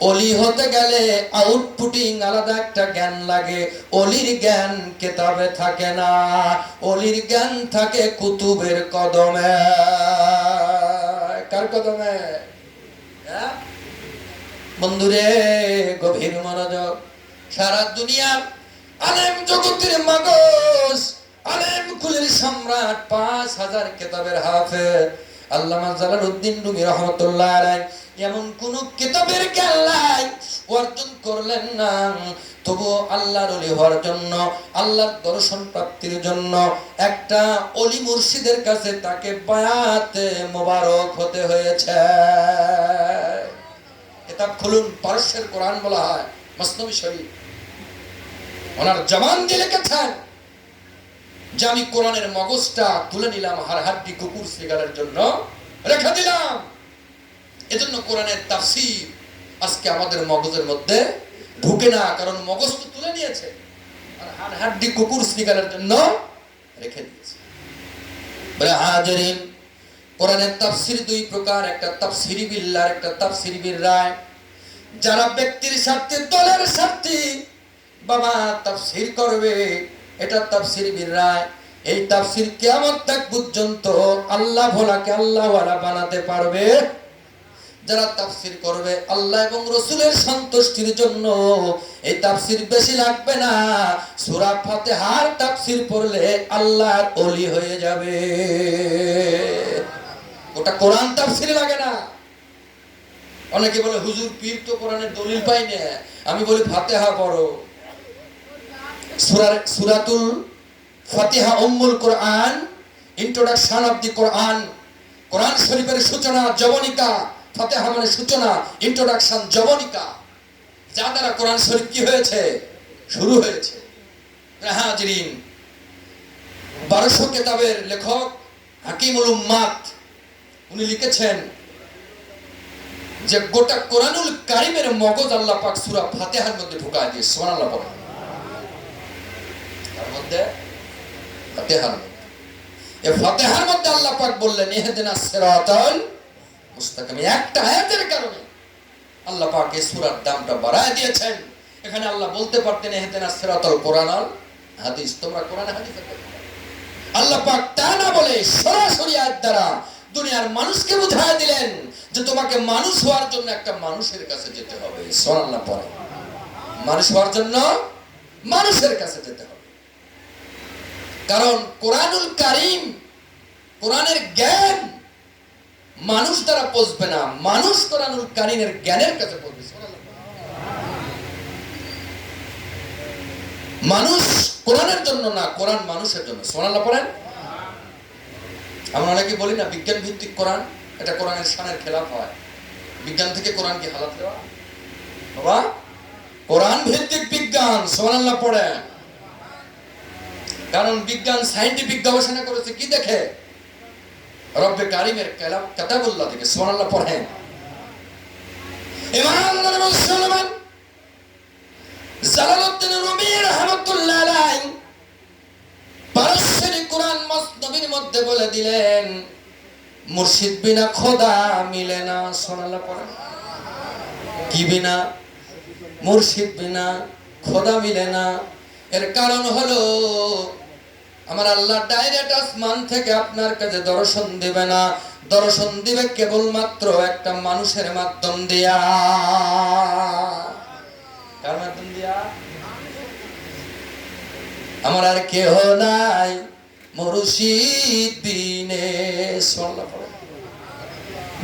ওলি হতে গেলে আউটপুটিং আলাদা একটা জ্ঞান লাগে। ওলির জ্ঞান কিতাবে থাকে না, ওলির জ্ঞান থাকে কুতুবের কদমে। কার কদমে? বন্ধুরে গভীর মনোযোগ। সারা দুনিয়ার আলেম জগতের মাগজ, আলেম কুলের সম্রাট, 5000 কিতাবের হাফেজ আল্লামা জালালউদ্দিন রুমি রহমাতুল্লাহ আলাইহি এমন কোন কিতাবের জ্ঞান অর্জন করলেন না, তবু আল্লাহর ওলি হওয়ার জন্য, আল্লাহর দর্শন প্রাপ্তির জন্য একটা ওলি মুর্শিদের কাছে তাকে বায়াতে মোবারক হতে হয়েছে। কিতাব খুলুন, পারস্যের কোরআন বলা হয় মসনবী শরীফ। ওনার জবান দিয়ে লিখেছেন যে আমি কোরআনের মগজটা তুলে নিলাম, হাড়হাড্ডি কুকুর শিকারের জন্য রেখে দিলাম। এজন্য কোরআনের তাফসীর আজকে আমাদের মগজের মধ্যে ঢুকে না, কারণ মগজ তো তুলে নিয়েছে আর হাড়হাড্ডি কুকুর শিকারের জন্য রেখে দিয়েছে। বলে হাজিরিন, কোরআনের তাফসীর দুই প্রকার, একটা তাফসীরি বিল্লাহ, একটা তাফসীরি বির রায়। যারা ব্যক্তির স্বার্থে, দলের স্বার্থে বাবা তাফসীর করবে, এটা তাফসীর বির রায়। এই তাফসীর কিয়ামত তাক পর্যন্ত আল্লাহ ভোলাকে আল্লাহ ওয়ালা বানাতে পারবে। যারা তাফসীর করবে আল্লাহ এবং রাসূলের সন্তুষ্টির জন্য, এই তাফসীর বেশি লাগবে না, সূরা ফাতিহার তাফসীর পড়লে আল্লাহর ওলি হয়ে যাবে। ওটা কোরআন তাফসীর লাগে না। অনেকে বলে হুজুর পীর তো কোরআনের দলিল পাই না। আমি বলি ফাতিহা পড়ো। সূরাতুল ফাতিহা উম্মুল কোরআন, ইন্ট্রোডাকশন অফ দি কোরআন। কোরআন শরীফের সূচনা জবনিকা। ফাতিহা মানে সূচনা, ইন্ট্রোডাকশন, জবনিকা, যা দ্বারা কোরআন শরীফ কি হয়েছে, শুরু হয়েছে। হাজিরিন, 1200 কিতাবের লেখক হাকিমুল উম্মাত উনি লিখেছেন যে গোটা কোরআনুল কারীমের মগজ আল্লাহ পাক সূরা ফাতিহার মধ্যে ঢুকায় দিয়ে। সুবহানাল্লাহ পড়েন। তার মধ্যে ফাতিহার মধ্যে, এই ফাতিহার মধ্যে আল্লাহ পাক বললেন ইহদিনাস সিরাতাল মুস্তাকিম। একটা আয়াতের কারণে আল্লাহ পাক এই সূরার দামটা বাড়ায় দিয়েছেন। এখানে আল্লাহ বলতে পারতেন ইহদিনাস সিরাতাল কোরআনাল হাদিস, তোমরা কোরআন হাদিসে দেখো। আল্লাহ পাক তা না বলে সরাসরি আয়াত দ্বারা দুনিয়ার মানুষকে বুঝায় দিলেন যে তোমাকে মানুষ হওয়ার জন্য একটা মানুষের কাছে যেতে হবে। সুবহানাল্লাহ পড়ে। মানুষ হওয়ার জন্য মানুষের কাছে যেতে হবে। কারণ কোরআনুল কারীম, কোরআনের জ্ঞান মানুষ দ্বারা পৌঁছবে না, মানুষ কোরআনুল কারীমের জ্ঞানের কাছে পৌঁছবে। মানুষ কোরআনের জন্য না, কোরআন মানুষের জন্য। সুবহানাল্লাহ পড়েন। আমরা অনেকে বলি না বিজ্ঞান ভিত্তিক কোরআন, এটা কোরআনের শানের খেলাফ হয়। বিজ্ঞান থেকে কোরআন কি হালাত দেওয়া? বাবা কোরআন ভিত্তিক বিজ্ঞান। সুবহানাল্লাহ পড়েন। কারণ বিজ্ঞান সায়েন্টিফিক গবেষণা করেছে কি দেখে? রব্বে কারীমের কিতাবুল্লাহ থেকে। সুবহানাল্লাহ পড়েন। ইমানদার মুসলমান, জালালউদ্দিন রুমি রাহমাতুল্লাহ আলাইহি পারস্যের কোরআন মসনবির মধ্যে বলে দিলেন, মুর্শিদ বিনা খোদা মিলে না। সুবহানাল্লাহ পড়েন। কি বিনা? মুর্শিদ বিনা খোদা মিলে না। এর কারণ হলো আমার আল্লাহ ডাইরেক্ট আসমান থেকে আপনার কাছে দর্শন দিবে না, দর্শন দিবে কেবলমাত্র একটা মানুষের মাধ্যম দিয়া। কার মাধ্যম দিয়া? আমার আর কেহ নাই মুর্শিদ বিনে। সুবহানাল্লাহ পড়েন।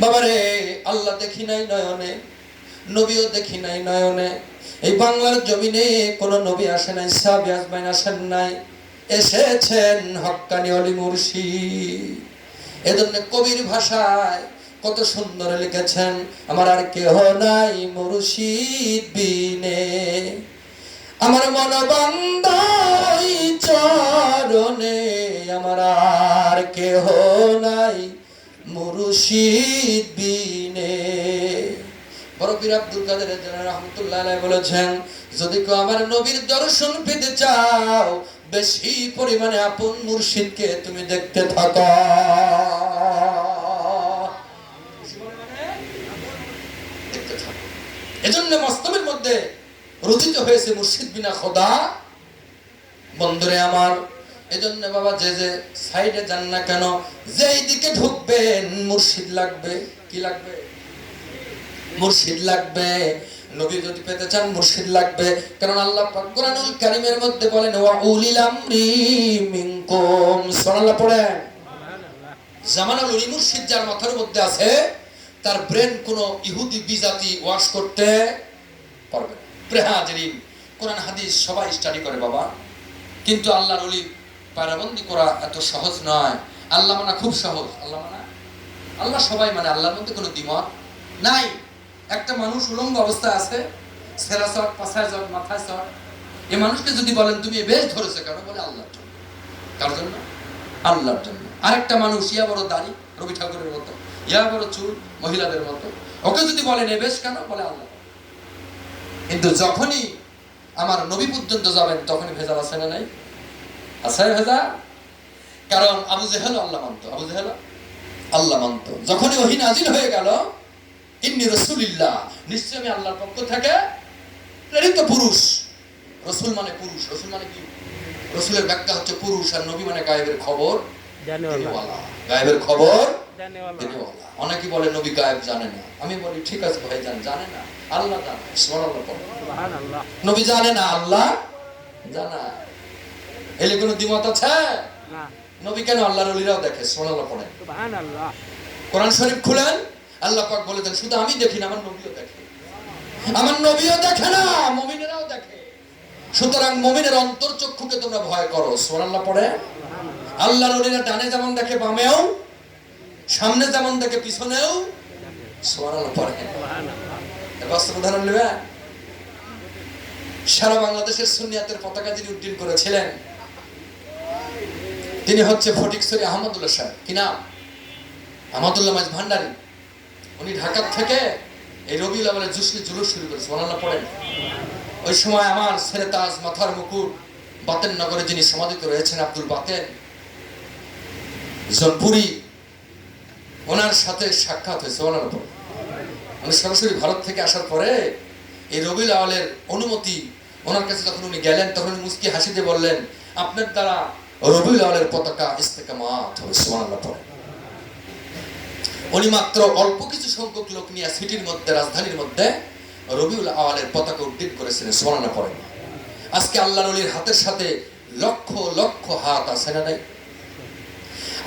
বাবারে, আল্লাহ দেখি নাই নয়নে, নবীও দেখি নাই নয়নে। এই বাংলার জমিনে কোন নবী আসে নাই, সাহাবী আজমাইন আসেন নাই, এসেছেন হক্কানি অলি মুর্শিদ। এজন্য কবির ভাষায় কত সুন্দর লিখেছেন, আমার আর কেহ নাই মুর্শিদ বিনে, আমার মন বান্ধাই চরণে, আমার আর কেহ নাই মুর্শিদ বিনে। বড় পীর আব্দুল কাদের জিলানী রাহমাতুল্লাহ আলাইহি বলেছেন, যদি কেউ আমার নবীর দর্শন পেতে চাও, বেশি পরিমাণে আপন মুর্শিদকে তুমি দেখতে থাকো। এজন্য মস্তবের মধ্যে রচিত হয়েছে মুর্শিদ বিনা খোদা। বন্ধুরে আমার, এজন্য বাবা যে যে সাইডে যান না কেন, যেই দিকে ঢুকবেন মুর্শিদ লাগবে। কি লাগবে? মুর্শিদ লাগবে। নবী যদি পেতে চান মুর্শিদ লাগবে। কারণ আল্লাহ পাক কোরআনুল কারীমের মধ্যে বলেন, ওয়া উলিল আমরি মিনকুম। সুবহানাল্লাহ পড়েন। জামানাল উলি মুর্শিদ যার মাথার মধ্যে আছে, তার ব্রেন কোন ইহুদি বিজাতি ওয়াশ করতে পারবে না। প্রেহাজরিন, কোরআন হাদিস সবাই স্টাডি করে বাবা, কিন্তু আল্লাহর ওলি পারাবন্দি করা এত সহজ নয়। আল্লাহ মানা খুব সহজ। আল্লাহ মানা, আল্লাহ সবাই মানে, আল্লাহর মধ্যে কোনো দ্বিমত নাই। একটা মানুষ উলঙ্গ অবস্থায় আছে, সেরা চট, পাছায় চট, মাথায় চট, এই মানুষকে যদি বলেন তুমি বেশ ধরেছে কেন, বলে আল্লাহর জন্য। কার জন্য? আল্লাহর জন্য। আরেকটা মানুষ ইয়া বড় দাড়ি, রবি ঠাকুরের মতো, ইয়া বড় চুল, মহিলাদের মতো, ওকে যদি বলেন এ বেশ কেন, বলে আল্লাহ। কিন্তু যখনই আমার নবী পর্যন্ত যাবেন, তখনই ভেজাল আছে না নাই? আছে ভেজাল। কারণ আবু জেহেল আল্লাহ মানত, আবু জেহেল আল্লাহ মানত। যখনই ওহী নাজিল হয়ে গেল, ইন্নী রাসূলুল্লাহ, নিশ্চয় আমি আল্লাহর পক্ষ থেকে প্রেরিত পুরুষ। রাসূল মানে পুরুষ। রাসূল মানে কি? রাসূলের ব্যাখ্যা হচ্ছে পুরুষ, আর নবী মানে গায়েবের খবর জানেওয়ালা। গায়েবের খবর জানেওয়ালা। অনেকে বলে নবী গায়েব জানে না। আমি বলি ঠিক আছে ভাই, জানে না, আল্লাহ জানে। সুবহানাল্লাহ। নবী জানে না, আল্লাহ জানা। এলে কোনো দ্বিমত আছে? না। নবী কেন, আল্লাহর ওলিরাও দেখে। সুবহানাল্লাহ পড়েন। সুবহানাল্লাহ। কোরআন শরীফ খুলেন, আল্লাহ পাক বলে দেন, শুধু আমি দেখি না, আমার নবীও দেখে। আমার নবীও দেখে না, মুমিনেরাও দেখে। সুতরাং মুমিনের অন্তর্চক্ষুকে তোমরা ভয় করো। সুবহানাল্লাহ পড়ে। আল্লাহর ওলিরা ডানে যেমন দেখে, বামেও, সামনে যেমন দেখে, পিছনেও। সুবহানাল্লাহ পড়ে। বাস্তব উদাহরণ নেবে, সারা বাংলাদেশের সুন্নিয়াতের পতাকা যিনি উড্ডীন করেছিলেন, তিনি হচ্ছে ফটিকছড়ি আহমদুল্লাহ সাহেব। কি নাম? আহমদুল্লাহ মাইজ ভান্ডারী। উনি ঢাকা থেকে এই রবিউল আউয়ালের জুলুস শুরু করেছে। সুবহানাল্লাহ পড়েন। ওই সময় আমার ছেলে তাজ, মাথার মুকুট, বাতেন নগরে যিনি সমাধিত রয়েছেন আব্দুল বাতেন জনপুরি, ওনার সাথে সাক্ষাৎ হয়েছে। সুবহানাল্লাহ। উনি সরাসরি ভারত থেকে আসার পরে এই রবিউল আউয়ালের অনুমতি ওনার কাছে যখন উনি গেলেন, তখন মুস্কি হাসি দিয়ে বললেন, আপনার দ্বারা রবিউল আউয়ালের পতাকা ইস্তেকামাত হবে। সুবহানাল্লাহ পড়েন। উনি মাত্র অল্প কিছু সংখ্যক লোক নিয়ে সিটির মধ্যে, রাজধানীর মধ্যে রবিউল আউয়ালের পতাকা উড্ডীন করেছিলেন। সুবহানাল্লাহ পড়েন। আজকে আল্লাহর ওলির হাতের সাথে লক্ষ লক্ষ হাত আছে না নাই?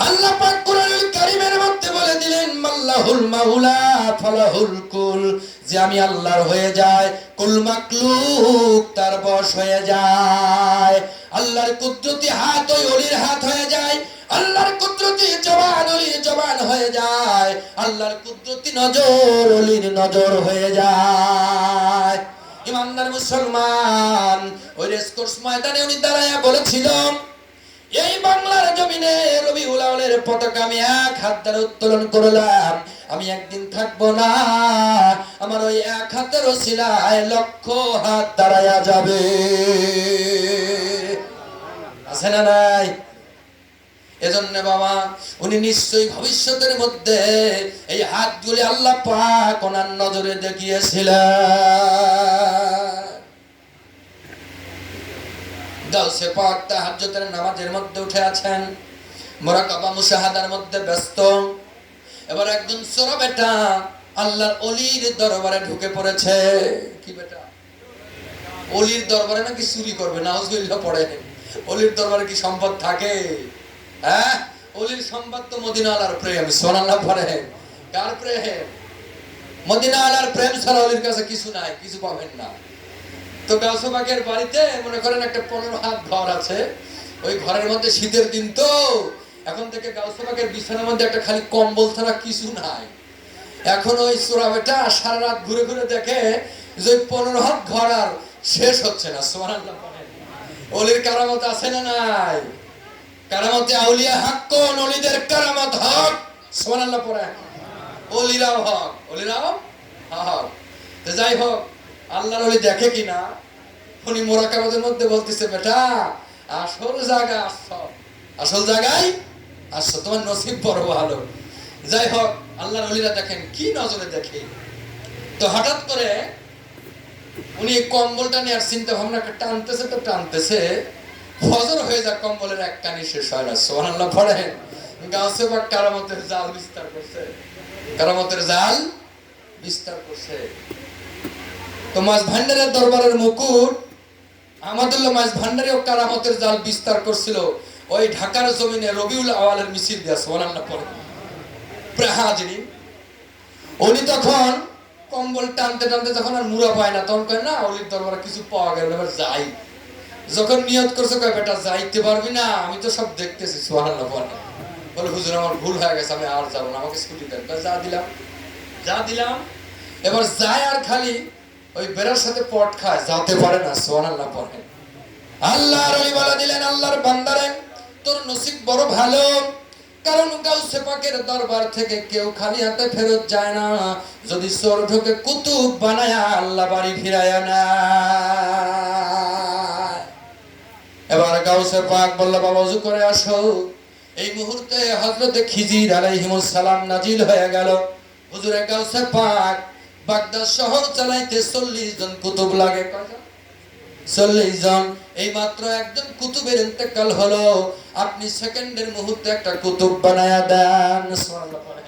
আল্লাহ পাক কোরআনুল কারীমের মধ্যে বলে দিলেন, মাল্লাহুল মাওলা ফালাহুল কুল, যে আমি আল্লাহর হয়ে যায়, কুল মাকলুক তার বশ হয়ে যায়। আল্লাহর কুদরতি হাত ওই ওলির হাত হয়ে যায়, আল্লাহর কুদরতি জবান ওলির জবান হয়ে যায়, আল্লাহর কুদরতি নজর ওলির নজর হয়ে যায়। ইমানদার মুসলমান, ওই রেসকোর্স ময়দানে উনি দাঁড়ায়া বলেছিল, এই বাংলার জমিনে রবিউল আউয়ালের পতাকা আমি এক হাত দ্বারা উত্তোলন করলাম, আমি একদিন থাকবো না, আমার ওই এক হাতের ওসিলায় লক্ষ হাত দাঁড়ায়া যাবে। আছে না নাই? এজন্য বাবা উনি নিশ্চয়ই ভবিষ্যতের মধ্যে এই হাতগুলি আল্লাহ পাক ওনার নজরে দেখিয়েছিলেন। গাউসে পাক তাহাজ্জুদের নামাজের মধ্যে উঠে আছেন, মুরাকাবা মুশাহাদার মধ্যে ব্যস্ত। এবার একজন চোরা বেটা আল্লাহর ওলির দরবারে ঢুকে পড়েছে। কি বেটা? ওলির দরবারে নাকি চুরি করবে, নাউজুবিল্লাহ পড়ে। ওলির দরবারে কি সম্পদ থাকে? হ্যাঁ, ওলির সম্পদ তো মদিনা আলার প্রেম। সুবহানাল্লাহ পড়ে। কার প্রেম? মদিনা আলার প্রেম ছাড়া ওলির কাছে কিছু নাই, কিছু পাবেন না। তো গাউসে পাকের বাড়িতে মনে করেন একটা 15 হাত ঘর আছে। ওই ঘরের মধ্যে শীতের দিন তো, এখন থেকে গাউসে পাকের বিছানার মধ্যে একটা খালি কম্বল ছাড়া কিছু নাই। এখন ওই চোরা বেটা সারা রাত ঘুরে ঘুরে দেখে যে 15 হাত ঘর আর শেষ হচ্ছে না। সুবহানাল্লাহ পড়েন। ওলির কারামত আছে না নাই? কারামতে আউলিয়া হক কোন? ওলিদের কারামত হক। সুবহানাল্লাহ পড়েন। ওলিরাও হক, ওলিরাও হক। তো যাই হোক, আল্লাহর ওলি দেখে কিনা, উনি মুরাকাবাতের মধ্যে বলতেছে, বেটা আসল জায়গা আসছো, আসল জায়গায় আসছো, তোমার নসিব বড় ভালো। যাই হোক, আল্লাহর ওলিরা দেখেন কি নজরে দেখে। তো হঠাৎ করে উনি কম্বলটা নিয়ে আর চিন্তা ভাবনা টানতেছে, তো টানতেছে, ফজর হয়ে যায়, কম্বলের এক কানি শেষ হয় না। সুবহানাল্লাহ পড়েন। গাউসে পাক কারামতের জাল বিস্তার করছে, কারামতের জাল বিস্তার করছে। তো মাঝ ভান্ডারের দরবারের মুকুট আহমদুল্লাহ মাঝ ভান্ডারীও কারামতের জাল বিস্তার করছিল ওই ঢাকার জমিনে রবিউল আওয়ালের মিছিল দিয়া। সুবহানাল্লাহ পড়েন। প্রাহাজিনী উনি তখন কম্বল টানতে টানতে যখন আর মুড়া পায় না, তখন কয় না ওলির দরবারে কিছু পাওয়া গেল, এবার যাই। যখন নিয়ত করছে, কয় বেটা যাইতে পারবি না, আমি তো সব দেখতেছি। সুবহানাল্লাহ পড়েন। বলে হুজুর আমার ভুল হয়ে গেছে, আমি আর যাবো না, আমাকে স্কুটি দেন। যা দিলাম, যা দিলাম। এবার যায় আর খালি ওই বেড়ার সাথে পট খায়, যাতে পারে না। সুবহানাল্লাহ পড়েন। আল্লাহর ওলি বলে দিলেন, আল্লাহর বান্দারে তোর নসিব বড় ভালো, কারণ গাউসে পাকের দরবার থেকে কেউ খালি হাতে ফেরত যায় না। যদি চোর ঢোকে কুতুব বানায়া আল্লাহ বাড়ি ফিরায় না। এবার গাউসে পাক বলল, বাবা ওযু করে আসো। এই মুহূর্তে হযরতে খিজির আলাইহিস সালাম নাজিল হয়ে গেল। হুজুরে গাউসে পাক বাগদাদ শহর চালাইতে 40 জন কুতুব লাগে। কয়জন? 40 জন। এই মাত্র একজন কুতুবের ইন্তেকাল হলো, আপনি সেকেন্ডের মুহূর্তে একটা কুতুব বানায়া দেন। সুবহানাল্লাহ পড়েন।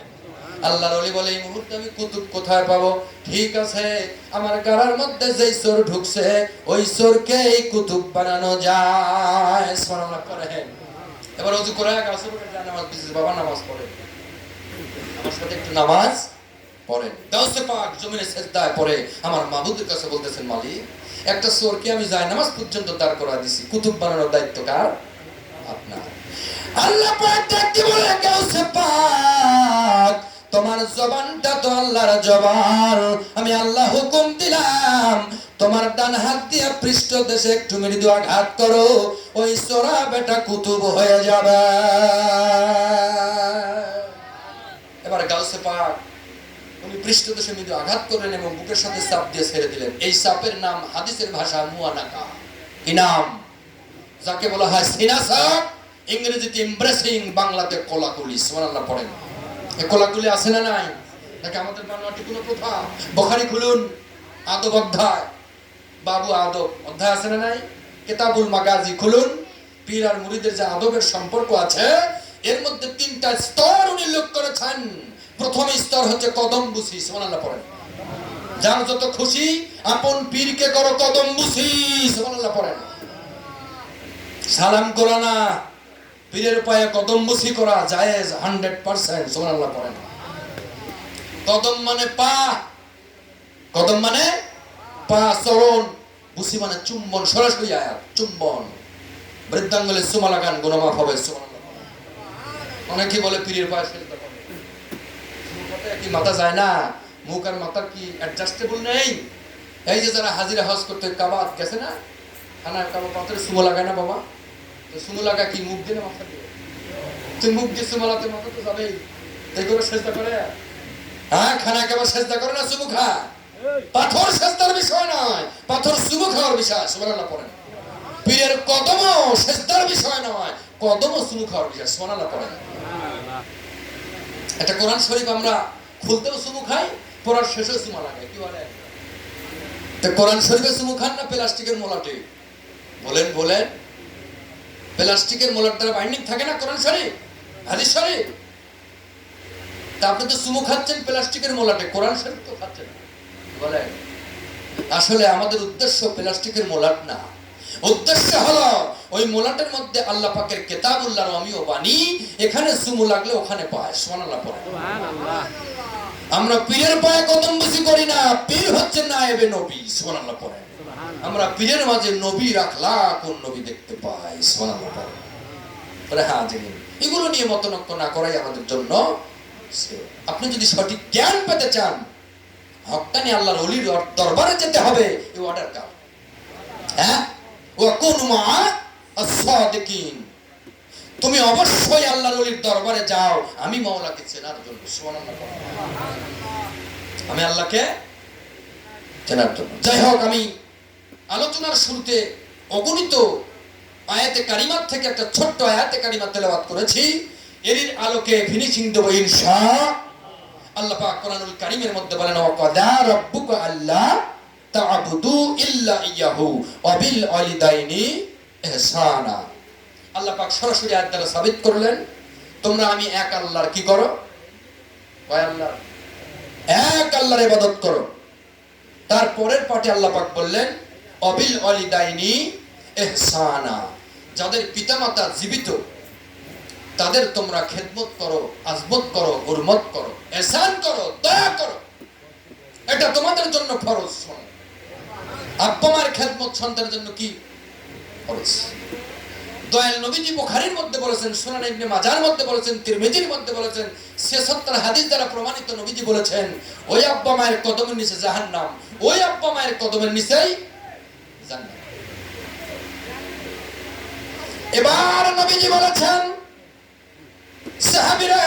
আল্লাহর ওলি বলে, এই মুহূর্তে আমি কুতুব কোথায় পাবো? ঠিক আছে, আমার গাড়ার মধ্যে যেই চোর ঢুকছে ওই চোরকে এই কুতুব বানানো যায়। সুবহানাল্লাহ পড়েন। এবার ওযু করে গাউসে পাকের নামাজ দিছে, বাবা নামাজ পড়ে, আমার সাথে একটু নামাজ পড়েন। গাউসে পাক জমিনে সিজদায় পড়ে আমার মাবুদের কাছে বলতেছেন, মালিক একটা চোরকে আমি যায় নামাজ পর্যন্ত দাঁড় করা দিছি, কুতুব বানানোর দায়িত্ব কার? আপনার। আল্লাহ পাক ডাকতে বলে, গাউসে পাক তোমার জবানটা তো আল্লাহর জবান, আমি আল্লাহ হুকুম দিলাম তোমার ডান হাত দিয়ে পৃষ্ঠ দেশে একটু মৃদু আঘাত করো, ওই চোরা বেটা কুতুব হয়ে যাবে। এবার গাউসে পাক উনি পৃষ্ঠদেশে মৃদু আঘাত করলেন এবং বুকের সাথে চাপ দিয়ে ছেড়ে দিলেন। এই চাপের নাম হাদিসের ভাষা মুয়ানাকা। কি নাম? যাকে বলা হয় সিনা চাপ, ইংরেজিতে এমব্রেসিং, বাংলাতে কোলাকুলি। সুবহানাল্লাহ পড়েন। এই কোলাকুলি আছে না নাই? নাকি আমাদের বাংলাটি কোনো প্রথা? বুখারী খুলুন, আদব অধ্যায়, বাবু আদব অধ্যায় আছে না নাই? কিতাবুল মাগাজি খুলুন, পীর আর মুরিদের যে আদবের সম্পর্ক আছে এর মধ্যে 3টা স্তর উনি উল্লেখ করেছেন। প্রথম স্তর হচ্ছে কদম বুসি। সুবহানাল্লাহ পড়েন। যার যত খুশি আপন পীরকে করো কদম বুসি। সুবহানাল্লাহ পড়েন। সালাম করা না, পীরের পায়ে কদম বুসি করা জায়েজ 100%। সুবহানাল্লাহ পড়েন। কদম মানে পা, কদম মানে পা, চরণ, বুসি মানে চুম্বন। সরাসরি আয়াত, চুম্বন। বৃদ্ধাঙ্গুলে চুমা লাগান, গুনাহ মাফ হবে। সুবহানাল্লাহ। অনেকে বলে পীরের পায়ে সিজদা করে, কি মাথা যায় না? মুখ আর মাথার কি অ্যাডজাস্টেবল নেই? এই যে যারা হাজিরা হজ করতে কাবাত গেছে না, খানা কাবা পাথরে সুমো লাগায় না বাবা, তো সুমো লাগা কি মুখ দিয়ে মাথা দিয়ে? তুই মুখ দিয়ে সুমো লাগাতে মাথা তো যাবেই, তাই করে সিজদা করে। হ্যাঁ, খানা কেবল সেজদা করে না, চুমু খায়। পাথর সেজদার বিষয় নয়, পাথর চুমু খাওয়ার বিষয়। সুবহানাল্লাহ পড়েন। পীরের কদমও সেজদার বিষয় নয়, কদমও চুমু খাওয়ার বিষয়। সুবহানাল্লাহ পড়েন। একটা কোরআন শরীফ আমরা খুলতেও চুমু খাই, পড়ার শেষেও চুমা লাগে। কি বলে? তো কোরআন শরীফে চুমু খান না প্লাস্টিকের মোলাটে? বলেন বলেন। প্লাস্টিকের মোলার দ্বারা বাইন্ডিং থাকে না কোরআন শরীফ, হাদিস শরীফ। তা আপনি তো চুমু খাচ্ছেন প্লাস্টিকের মোলাটে, কোরআন শরীফ তো খাচ্ছেন। বলেন। আসলে আমাদের উদ্দেশ্য প্লাস্টিকের মোলাট না, উদ্দেশ্য হলো ওই মোলাটের মধ্যে আল্লাহ পাকের কিতাবুল্লাহর আমিও বাণী, এখানে চুমু লাগলে ওখানে পায়। সুবহানাল্লাহ পড়ে। আমরা পীরের পায়ে কদম বুঝি করি না, পীর হচ্ছে নায়েবে নবী। সুবহানাল্লাহ পড়ে। আমরা পীরের মাঝে নবী রাখলা কোন নবী দেখতে পাই। সুবহানাল্লাহ পড়ে। হ্যাঁ, এগুলো নিয়ে মতনক্য না করাই আমাদের জন্য। আপনি যদি সঠিক জ্ঞান পেতে চান, হক্কানি আল্লাহর ওলির দরবারে যেতে হবে, এই অর্ডার কার। হ্যাঁ, ওয়াকুনু মা আস-সাদিকিন। তুমি অবশ্যই আল্লাহর ওলির দরবারে যাও, আমি মাওলাকে চেনার জন্য। সুবহানাল্লাহ। আমি আল্লাহকে চেনার জন্য। যাই হোক, আমি আলোচনার শুরুতে অগণিত আয়াতে কারিমাত থেকে একটা ছোট্ট আয়াতে কারিমা তেলাওয়াত করেছি। এর আলোকে ফিনিশিং দেব ইনশাআল্লাহ। আল্লাহ পাক কোরআনুল কারীমের মধ্যে বলেন, ওয়াকাদা রাব্বুকা আল্লা তা'বুদু ইল্লা ইয়াহু ওয়া বিল ওয়ালিদাইনি ইহসানা। আল্লাহ পাক সরাসরি আয়াত দ্বারা সাবিত করলেন, তোমরা আমি এক আল্লাহর কি করো? কয় আল্লাহ? এক আল্লাহর ইবাদত করো। তারপরের পাঠে আল্লাহ পাক বললেন, ওয়া বিল ওয়ালিদাইনি ইহসানা। যাদের পিতামাতা জীবিত তাদের তোমরা খেদমত করো, আজমত করো, হুরমত করো, ইহসান করো, দয়া করো। এটা তোমাদের জন্য ফরজ। আব্বা মায়ের খেদমত সন্তানের জন্য কি ফরজ? দয়াল নবীজি বুখারীর মধ্যে বলেছেন, সুনান ইবনে মাজাহর মধ্যে বলেছেন, তিরমিজির মধ্যে বলেছেন, 76 হাদিস দ্বারা প্রমাণিত। নবীজি বলেছেন, ওই আব্বা মায়ের কদমের নিচে জাহান্নাম, ওই আব্বা মায়ের কদমের নিচেই জান্নাত। এবার নবীজি বলেছেন, সাহাবীরা,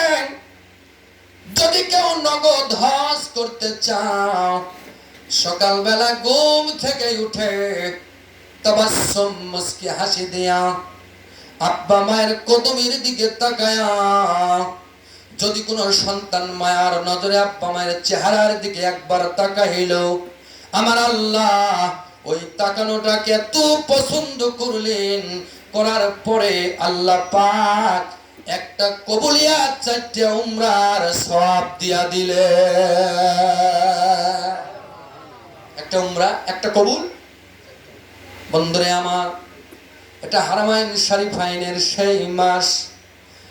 যদি কেউ নগদ হজ করতে চাও, সকালবেলা ঘুম থেকে উঠে তাবাসসুম মুস্কি হাসি দিয়া আব্বা মায়ের কদমের দিকে তাকায়া, যদি কোনো সন্তান মায়ার নজরে আব্বা মায়ের চেহারার দিকে একবার তাকাইল, আমার আল্লাহ ওই তাকানোটাকে এত পছন্দ করলেন, করার পরে আল্লাহ পাক একটা কবুলিয়াত 4টা উমরার সওয়াব দিয়া দিলে। একটা উমরা, একটা কবুল। বন্ধুরে আমার, এটা হারামাইন শরীফাইনের সেই মাস,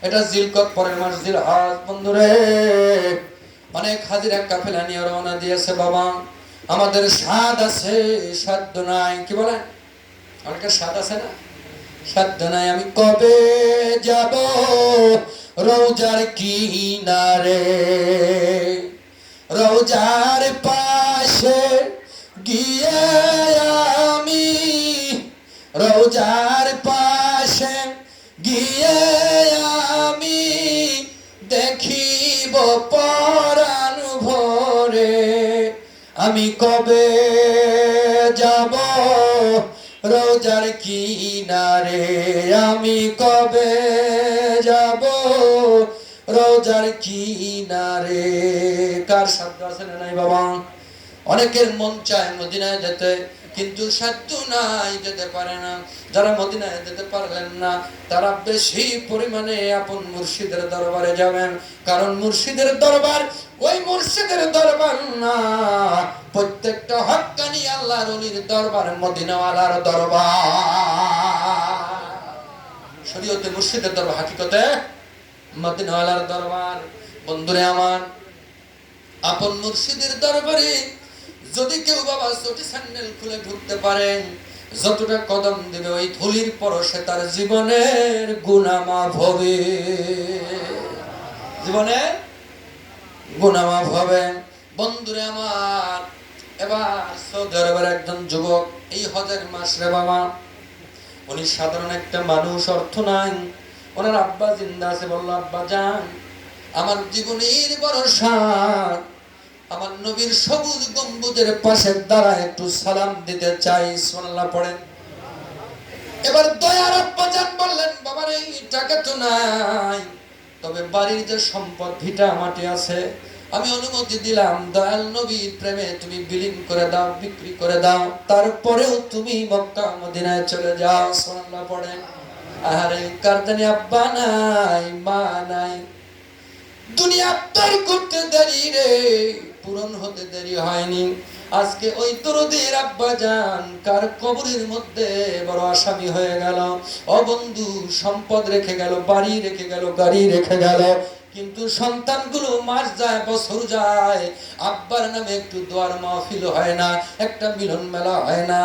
এটা জিলকত পরের মাস জিলহজ। বন্ধুরে, অনেক হাজিরা কাফেলা নিয়ে রওনা দিয়েছে। বাবা, আমাদের স্বাদ আছে, সাধ্য নাই। কি বলেন? অনেকের স্বাদ আছে না, সাধ্য নাই। আমি কবে যাব রওজার কিনারে, রওজার পাশে গিয়ে আমি, রওজার পাশে গিয়ে আমি দেখিব পরাণ ভরে। আমি কবে যাব রওজার কিনারে, আমি কবে যাব রওজার কিনারে। কার সাধ্য আছে না নাই বাবা? অনেকের মন চায় মদিনায় যেতে, কিন্তু সাধ্য নাই, যেতে পারে না। যারা মদিনায় যেতে পারলেন না, তারা বেশি পরিমাণে আপন মুর্শিদের দরবারে যাবেন। কারণ মুর্শিদের দরবার ওই মুর্শিদের দরবার না, প্রত্যেকটা হক্কানি আল্লাহর ওলির দরবার মদিনাওয়ালার দরবার। শরীয়তে মুর্শিদের দরবার, হাকিকতে মদিনাওয়ালার দরবার। বন্ধুরে আমার, আপন মুর্শিদের দরবারে যদি কেউ বাবা চটি স্যান্ডেল খুলে ঢুকতে পারেন, যতটা কদম দেবে ওই ধুলির পরশে তার জীবনের গুনাহ মাফ হবে, জীবনের গুনাহ মাফ হবে। বন্ধুরে আমার, এবার সৌদি আরবের একজন যুবক, এই হজের মাস রে বাবা, উনি সাধারণ একটা মানুষ, অর্থ নাই। ওনার আব্বা জিন্দা আছে। বলল, আব্বা যান, আমার জীবনের ভরসা আমার নবীর সবুজ গম্বুজের পাশে দাঁড়ায় একটু সালাম দিতে চাই, সুবহানাল্লাহ পড়েন। এবার দয়ার আব্বাজান বললেন, বাবার এই টাকা তো নাই, তবে বাড়ির যে সম্পদ ভিটা মাটি আছে, আমি অনুমতি দিলাম দয়াল নবীর প্রেমে তুমি বিলীন করে দাও, বিক্রি করে দাও, তারপরেও তুমি মক্কা মদিনায় চলে যাও, সুবহানাল্লাহ পড়েন। আরে কারদানি আব্বা নাই, মা নাই, দুনিয়া পার করতে দেরি রে, পূরণ হতে দেরি হয়নি। আজকে ওই দরদের আব্বাজান কার কবরের মধ্যে বড় আসামি হয়ে গেল। ও বন্ধু, সম্পদ রেখে গেল, বাড়ি রেখে গেল, গাড়ি রেখে গেল, কিন্তু সন্তানগুলো মাস যায়, বছর যায়, আব্বার নামে একটু দোয়ার মাহফিল হয় না, একটা মিলন মেলা হয় না।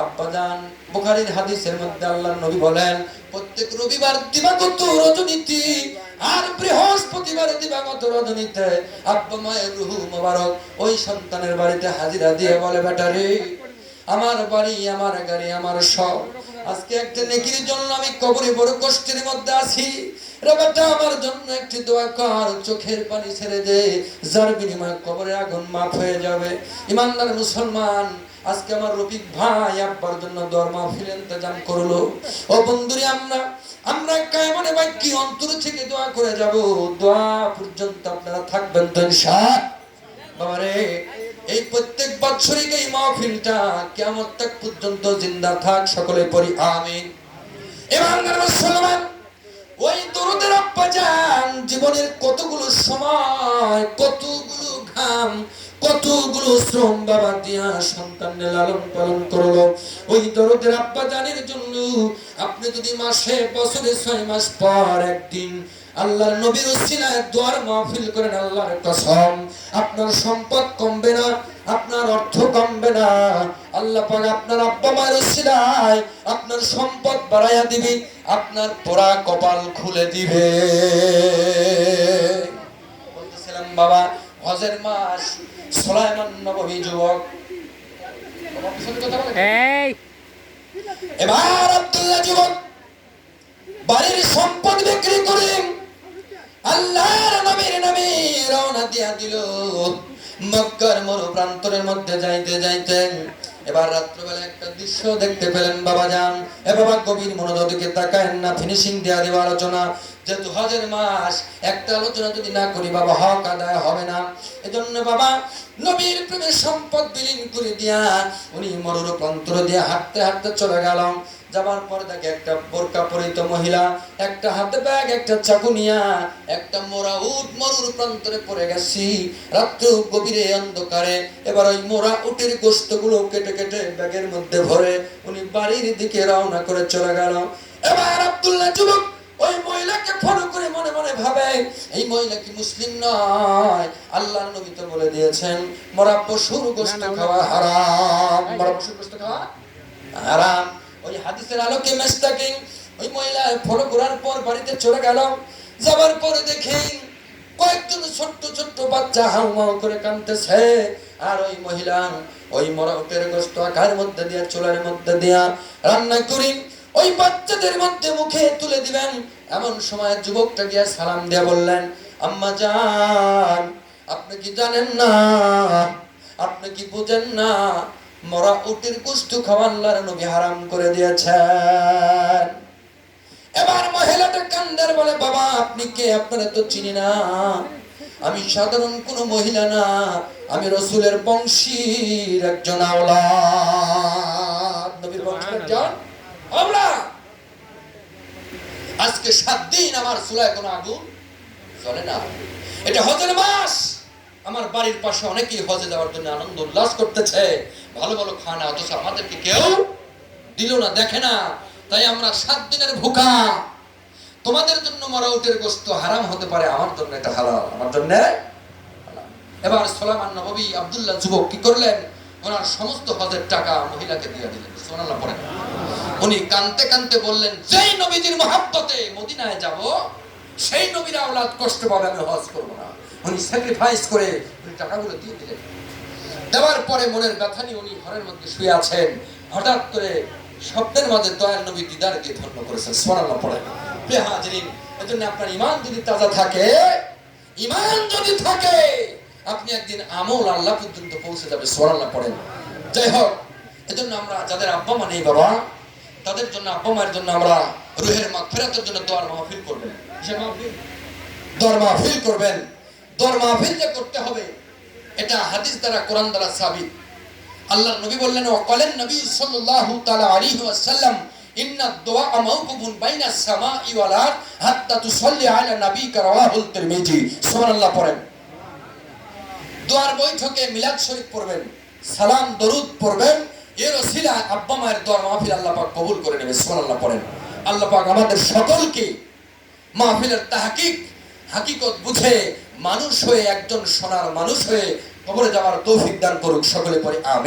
আব্বাজান, বুখারীর হাদিসের মধ্যে আল্লাহর নবী বলেন, প্রত্যেক রবিবার দিবাগত রজনীতি আর বৃহস্পতিবার দিবাগত রজনীতে আব্বা মায়ের রুহু মোবারক ওই সন্তানের বাড়িতে হাজিরা দিয়ে বলে, বেটা রে, আমার বাড়ি, আমার গাড়ি, আমার সব, আজকে একটা নেকির জন্য আমি কবরে বড় কষ্টের মধ্যে আছি রে বেটা, আমার জন্য একটি দোয়া কর, চোখের পানি ছেড়ে দে, যার বিনিময়ে কবরে আগুন মাফ হয়ে যাবে। ইমানদার মুসলমান, আজকে আমার রফিক ভাই আব্বার জন্য দোয়ার মাহফিল ইন্তজাম করলো। ও বন্ধুরে, আমরা কায়মনে ভাই কি অন্তর থেকে দোয়া করে যাব, দোয়া পর্যন্ত আপনারা থাকবেন তো ইনশাআল্লাহ? বাবারে, এই প্রত্যেক বাৎসরিক এই মাহফিলটা কিয়ামত তাক পর্যন্ত জিন্দা থাক, সকলে পড়ি আমিন। ইমানদার মুসলমান, ওই দরদের আব্বাজান জীবনের কতগুলো সময়, কতগুলো ঘাম, কতগুলো শ্রম বাবা দিয়া সন্তানের লালন পালন করলো। ওই দরদের আব্বাজানের জন্য আপনি যদি মাসে, বছরে 6 মাস পর একদিন আল্লাহর নবীর উসিলায় দোয়ার মাহফিল করেন, আল্লাহর কসম, আপনার সম্পদ কমবে না, আপনার অর্থ কমবে না, আল্লাহ পাক আপনার আব্বা মায়ের উসিলায় আপনার সম্পদ বাড়াইয়া দিবে, আপনার পোড়া কপাল খুলে দিবে। বলতেছিলাম বাবা, হজের মাস, সুলাইমান নবী যুবক, এবার আব্দুল্লাহ যুবক বাড়ির সম্পদ বিক্রি করে আল্লাহর নবীর নামে রওনা দিয়া দিল মক্কার মরু প্রান্তরের মধ্যে যাইতে যাইতে। এবার রাত্রবেলা একটা দৃশ্য দেখতে পেলেন বাবাজান। এ বাবা, গভীর মনোযোগ দিকে তাকায়েন না, ফিনিশিং দেয়া দেওয়া আলোচনা, যেহেতু হজের মাস, একটা আলোচনা যদি না করি বাবা হক আদায় হবে না। এজন্য বাবা নবীর প্রেমে সম্পদ বিলীন করে দিয়া উনি মরুর প্রান্তর দিয়ে হাঁটতে হাঁটতে চলে গেল। যাবার পর দেখে একটা বোরকা পরিত মহিলা, একটা হাতে ব্যাগ, একটা চাকু নিয়া একটা মোরা উট মরুর প্রান্তরে পড়ে গেছি, রাত্র গভীরে অন্ধকারে। এবার ওই মোরা উটের গোশতগুলো কেটে কেটে ব্যাগের মধ্যে ভরে উনি বাড়ির দিকে রওনা করে চলে গেল। এবার আব্দুল্লাহ যুবক ওই মহিলাকে ফলো করে মনে মনে ভাবে, এই মহিলা কি মুসলিম নয়? আল্লাহর নবী তো বলে দিয়েছেন মরা পশুর গোশত খাওয়া হারাম, মরা পশুর গোশত খাওয়া হারাম। ওই হাদিসের আলোকে মেস্তাকিং ওই মহিলা ফলো করার পর বাড়িতে চলে গেল। যাবার পরে দেখি কয়েকজন ছোট্ট ছোট্ট বাচ্চা হাউমাউ করে কাঁদতেছে, আর ওই মহিলা ওই মরা উটের গোশত আকার মধ্যে দিয়া, চুলার মধ্যে দিয়া রান্না করি ওই বাচ্চাদের মধ্যে মুখে তুলে দিবেন। এমন সময় যুবকটা গিয়া সালাম দিয়া বললেন, আম্মা জান, আপনি কি জানেন না, আপনি কি বুঝেন না, মরা উটের গোশত খাওয়া আল্লাহর নবী হারাম করে দিয়েছেন। এবার মহিলাটা কান্দার বলে, বাবা আপনি কে? আপনারা তো চিনি না, আমি সাধারণ কোনো মহিলা না, আমি রাসূলের বংশীর একজন আওলাদ, নবীর বংশের একজন আওলাদ। আজকে 7 দিন আমার চুলায় কোনো আগুন জ্বলে না। এটা হজের মাস, আমার বাড়ির পাশে অনেকেই হজে যাওয়ার জন্য আনন্দ উল্লাস করতেছে, ভালো ভালো খানা, অথচ আমাদেরকে কেউ দিল না, দেখে না। তাই আমরা 7 দিনের ভুকা। তোমাদের জন্য মরা উটের গোশত হারাম হতে পারে, আমার জন্য এটা হালাল, আমার জন্য হালাল। এবার সুলাইমান নবী আব্দুল্লাহ যুবক কি করলেন, ওনার সমস্ত হজের টাকা মহিলাকে দিয়ে দিলেন। সুবহানাল্লাহ পড়েন। উনি কানতে কানতে বললেন, যেই নবীজির মহব্বতে মদিনায় যাব, সেই নবীর আওলাদ কষ্ট পাবে, আমি হজ করব না। উনি স্যাক্রিফাইস করে উনি টাকাগুলো দিয়ে দিলেন। দেওয়ার পরে মনের ব্যথা নিয়ে উনি ঘরের মধ্যে শুয়ে আছেন। হঠাৎ করে শব্দের মাঝে দয়াল নবী দিদারকে ধন্য করেছেন। সুবহানাল্লাহ পড়েন। প্রিয় হাজিরিন, এজন্য আপনার ঈমান যদি তাজা থাকে, ঈমান যদি থাকে, আপনি একদিন আমল আল্লাহ পর্যন্ত পৌঁছে যাবে, সুবহানাল্লাহ পড়েন। যাই হোক, এজন্য আমরা যাদের আব্বা মা নেই বাবা, তাদের জন্য, আব্বা মায়ের জন্য আমরা রুহের মাগফিরাতের জন্য দোয়ার মাহফিল করবেন। কিসের মাহফিল? দোয়ার মাহফিল করবেন। দোয়ার মাহফিল যে করতে হবে এটা হাদিস দ্বারা, কোরআন দ্বারা সাবিত। আল্লাহর নবী বললেন, ওয়াকালেন নবী সাল্লাল্লাহু তাআলা আলাইহি ওয়াসাল্লাম, ইন্না দুআ মাওকুবুন বাইনাস সামাই ওয়াল আরদ হাত্তা তুসাল্লি আলা নাবিকা, রাওয়াহুল তিরমিজি। সুবহানাল্লাহ পড়েন। দোয়ার বৈঠকে মিলাদ শরীফ পড়বেন, সালাম দরুদ পড়বেন, এর ওসিলায় আব্বা মায়ের দোয়ার মাহফিল আল্লাহ পাক কবুল করে নেবে। সুবহানাল্লাহ পড়েন। আল্লাহ পাক আমাদের সকলকে মাহফিলের তাহকিক, হাকিকত বুঝে মানুষ হয়ে, একজন সোনার মানুষ হয়ে কবরে যাওয়ার তৌফিক দান করুক। সকলে পড়ে আমিন।